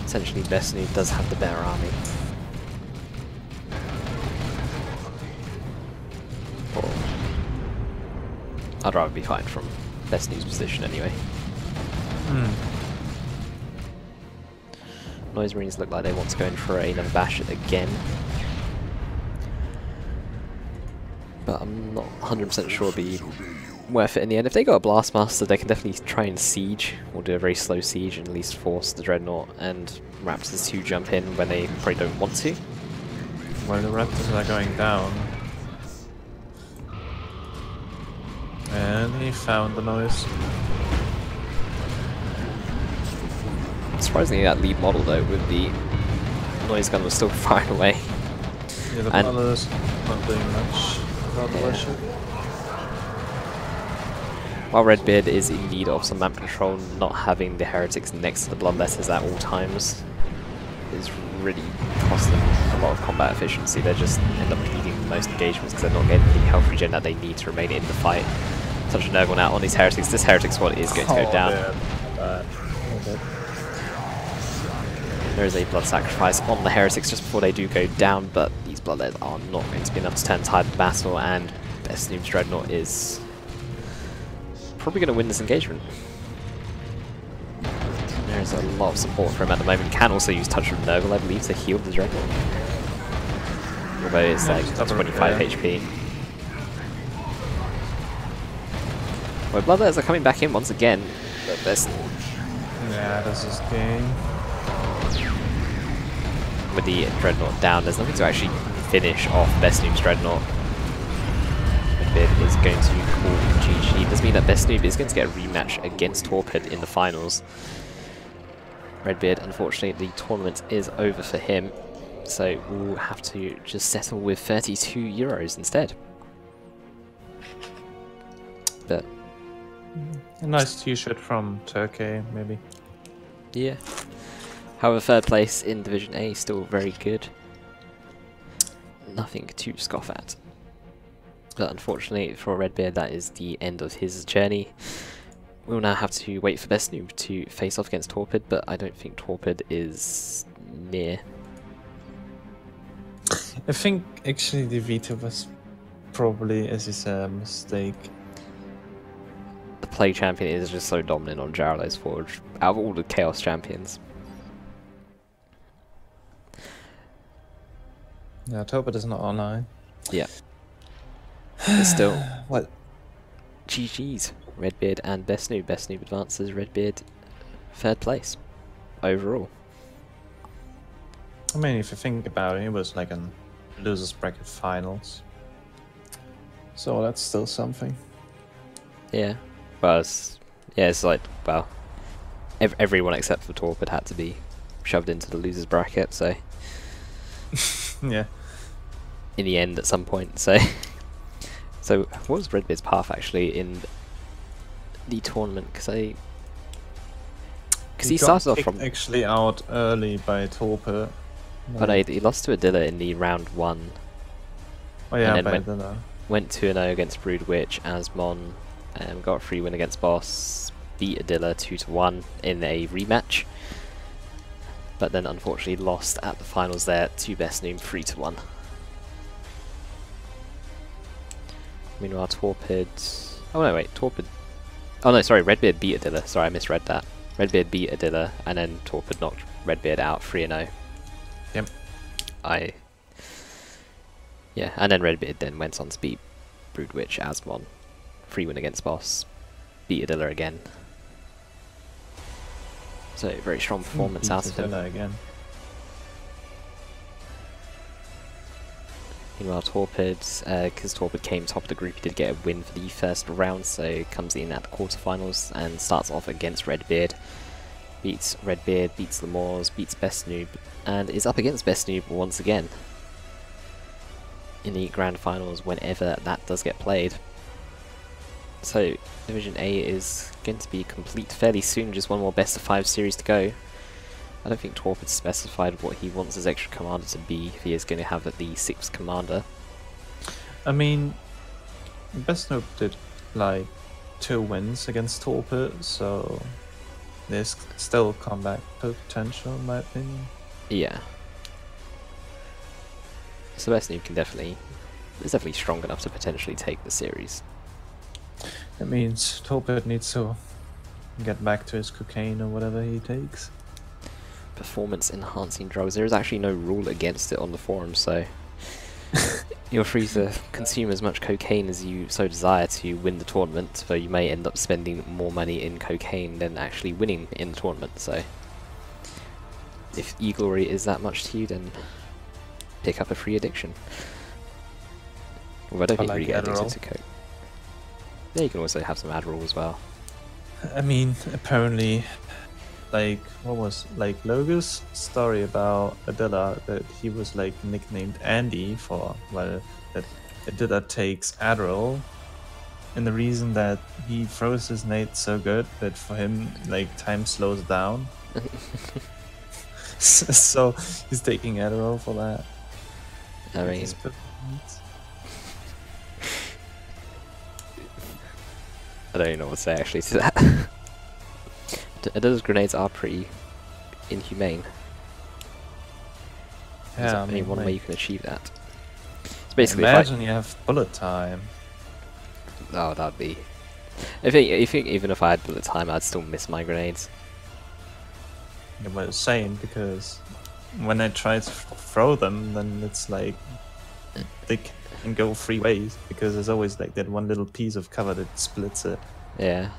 Essentially, BestN00b does have the better army. Or I'd rather be fighting from BestN00b's position anyway. Noise Marines look like they want to go in for another bash again. But I'm not 100% sure it'll be worth it in the end. If they got a Blastmaster, they can definitely try and siege, or do a very slow siege and at least force the Dreadnought and Raptors to jump in when they probably don't want to. Well, the Raptors are going down. And he found the noise. Surprisingly, that lead model though, with the noise gun, was still firing away. Yeah, the Bloodletter's not doing much about the worship. While Redbeard is in need of some map control, not having the Heretics next to the Bloodletters at all times is really costing a lot of combat efficiency. They just end up needing the most engagements because they're not getting the health regen that they need to remain in the fight. Such a Nurgle now on these Heretics. This Heretic squad is going to go down. There is a blood sacrifice on the Heretics just before they do go down, but these Bloodletters are not going to be enough to turn tide of the battle, and BestN00b's Dreadnought is probably going to win this engagement. There's a lot of support for him at the moment. Can also use Touch from Nurgle, I believe, to heal the Dreadnought. Although it's like 25 HP. Well, Bloodletters are coming back in once again, but yeah, this is game. With the Dreadnought down, there's nothing to actually finish off BestN00b's Dreadnought. Redbeard is going to call GG. It does mean that BestN00b is going to get a rematch against Torpid in the finals. Redbeard, unfortunately, the tournament is over for him, so we'll have to just settle with 32 euros instead. But a nice t-shirt from Turkey, maybe. Yeah. However, third place in Division A is still very good. Nothing to scoff at. But unfortunately for Redbeard, that is the end of his journey. We'll now have to wait for BestN00b to face off against Torpid, but I don't think Torpid is near. I think actually the veto was probably, as you said, a mistake. The Plague Champion is just so dominant on Jarlow's Forge, out of all the Chaos Champions. Yeah, Torpid is not online. Yeah. But still, what? GG's. Redbeard and BestN00b. BestN00b advances, Redbeard third place overall. I mean, if you think about it, it was like a losers bracket finals. So that's still something. Yeah. Well, it's like, well, everyone except for Torpid had to be shoved into the losers bracket, so yeah. In the end, at some point, so so what was Redbeard's path actually in the tournament? Because he started off from actually out early by Torpid. But no, he lost to Adilla in the round 1. Oh yeah, and by then went 2-0 against Brood Witch, Asmon, got a free win against BbBoS, beat Adilla 2-1 in a rematch, but then unfortunately lost at the finals there to BestN00b 3-1. Meanwhile, Torpid... Oh no, wait, Torpid... Oh no, sorry, Redbeard beat Adilla. Sorry, I misread that. Redbeard beat Adilla, and then Torpid knocked Redbeard out 3-0. Yep. Yeah, and then Redbeard then went on to beat Brood Witch, Asmon, free win against BbBoS, beat Adilla again. So, very strong performance out of him. Again. Meanwhile, Torpid, because Torpid came top of the group, he did get a win for the first round, so comes in at the quarterfinals and starts off against Redbeard. Beats Redbeard, beats Lemurs, beats BestN00b, and is up against BestN00b once again in the grand finals whenever that does get played. So, Division A is going to be complete fairly soon, just one more best of 5 series to go. I don't think Torpid specified what he wants his extra commander to be, if he is going to have the 6th commander. I mean, BestN00b did like 2 wins against Torpid, so there's still comeback potential in my opinion. Yeah. So BestN00b can definitely is definitely strong enough to potentially take the series. That means Torpid needs to get back to his cocaine or whatever he takes. Performance enhancing drugs. There is actually no rule against it on the forum, so you're free to consume as much cocaine as you so desire to win the tournament, though you may end up spending more money in cocaine than actually winning in the tournament, so if e-glory is that much to you, then pick up a free addiction. Well, I don't think you really get addicted to coke. Yeah, you can also have some Adderall as well. I mean, apparently, like, what was, like, Logus' story about Adilla, that he was, like, nicknamed Andy for, well, that Adilla takes Adderall, and the reason that he throws his nades so good that for him, like, time slows down. So, he's taking Adderall for that. I mean, I don't even know what to say actually to that. Those grenades are pretty inhumane. There's only one way you can achieve that. It's basically imagine you have bullet time. Oh, that'd be. I think even if I had bullet time, I'd still miss my grenades. Yeah, well, same, because when I try to throw them, then it's like they can go 3 ways, because there's always like that one little piece of cover that splits it. Yeah.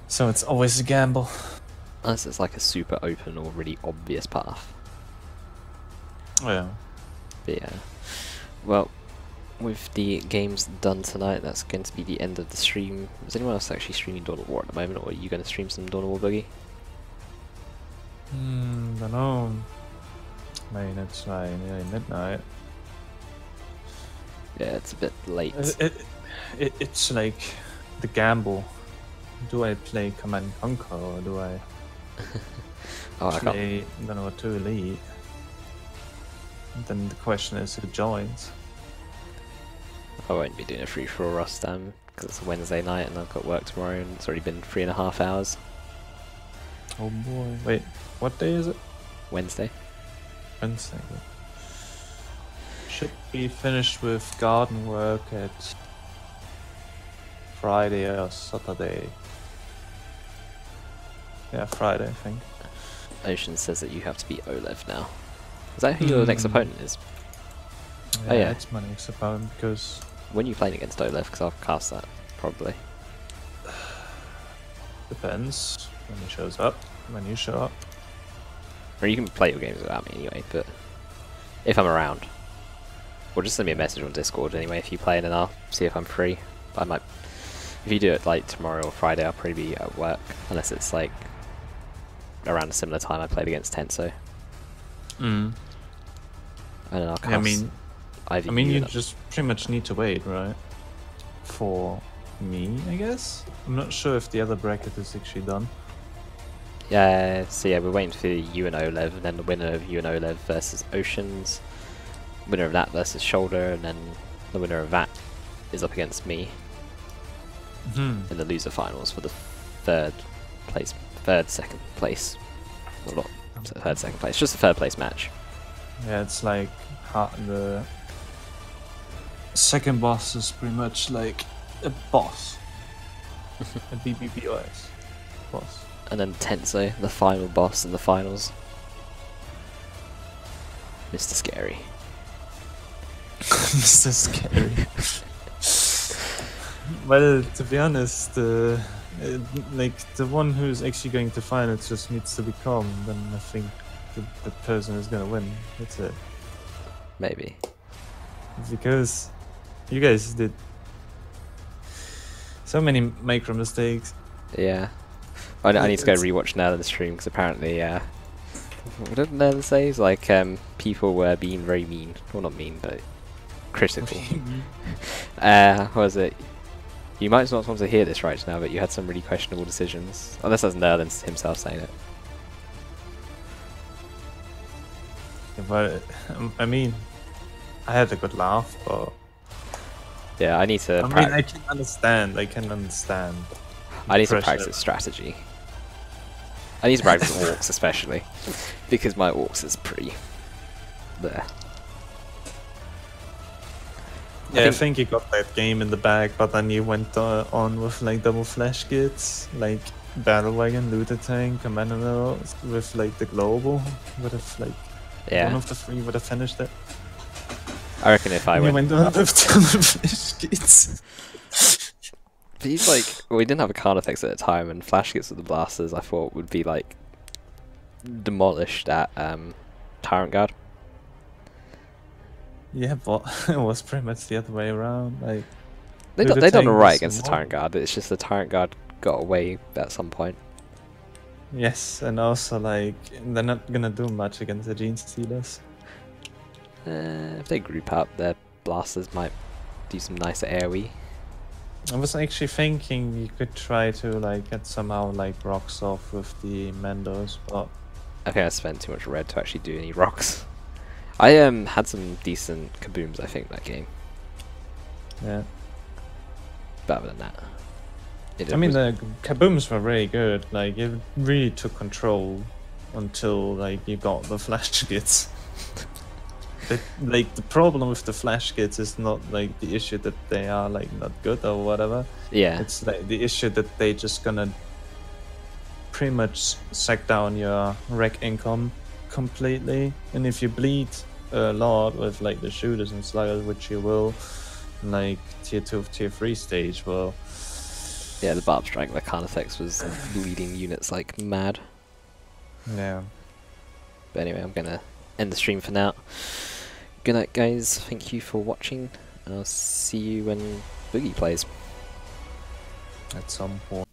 So it's always a gamble. Unless it's like a super open or really obvious path. Oh yeah. But yeah. Well, with the games done tonight, that's going to be the end of the stream. Is anyone else actually streaming Dawn of War at the moment, or are you going to stream some Dawn of War Boogie? Don't know. I mean, it's like nearly midnight. Yeah, it's a bit late. It's like the gamble. Do I play Command & Conquer, or do I play Dawn of War 2 Elite? And then the question is who joins. I won't be doing a free-for-all Rostam because it's a Wednesday night and I've got work tomorrow and it's already been 3.5 hours. Oh boy. Wait, what day is it? Wednesday. Wednesday. Should be finished with garden work at Friday or Saturday. Yeah, Friday, I think. Ocean says that you have to be Olev now. Is that who your next opponent is? Yeah, oh yeah, it's my next opponent because... When are you playing against Olev? Because I'll cast that, probably. Depends when he shows up, when you show up. Or you can play your games without me anyway, but if I'm around. Or just send me a message on Discord anyway if you play, and then I'll see if I'm free. But I might... If you do it like tomorrow or Friday, I'll probably be at work. Unless it's like around a similar time I played against Tenso. And then I'll cast I mean, you just pretty much need to wait, right? For me, I guess? I'm not sure if the other bracket is actually done. Yeah, so yeah, we're waiting for you and Olev, and then the winner of you and Olev versus Oceans. Winner of that versus Shoulder, and then the winner of that is up against me in the loser finals for the second place. Well, not third, second place, just a third place match. Yeah, it's like the second boss is pretty much like a boss. A BbBoS boss. And then Tenso, the final boss in the finals. Mr. Scary. Mr. Scary. Well, to be honest, like the one who's actually going to finals just needs to be calm, then I think the person is gonna win. That's it. Maybe. Because you guys did so many micro mistakes. Yeah. I need to go rewatch Nerland's stream because apparently, what did Nerland say? It's like people were being very mean. Well, not mean, but critical. What was it? You might not want to hear this right now, but you had some really questionable decisions. Unless that's Nerland himself saying it. Yeah, but I mean, I had a good laugh, but Yeah, I need to. I mean, I can understand. I can understand. I need to pressure. practice strategy. I need to practice orcs especially, because my orcs is pretty there. Yeah, I think you got that game in the bag, but then you went on with like double flash kits, like Battle Wagon, Looter Tank, Commander with like the global. Would have like one of the three would have finished it. I reckon if I went on with double flash kits. These like we didn't have a card effects at the time, and flash kits with the blasters I thought would be like demolished at Tyrant Guard. Yeah, but it was pretty much the other way around. Like they done alright against the Tyrant Guard. It's just the Tyrant Guard got away at some point. Yes, and also like they're not gonna do much against the Gene Stealers. If they group up, their blasters might do some nicer AoE. I was actually thinking you could try to like get somehow like rocks off with the Mendos, but I think I spent too much red to actually do any rocks. I had some decent kabooms I think that game. Yeah. But other than that, I mean the kabooms were really good. Like it really took control until like you got the flash kits. Like the problem with the flash kits is not like the issue that they are like not good or whatever. Yeah. It's like the issue that they just gonna pretty much sack down your rec income completely, and if you bleed a lot with like the shooters and sluggers, which you will, like tier 2, tier 3 stage, well. Yeah, the Barb Strike, the card effects was bleeding units like mad. Yeah. But anyway, I'm gonna end the stream for now. Good night, guys. Thank you for watching. I'll see you when Boogie plays. At some point.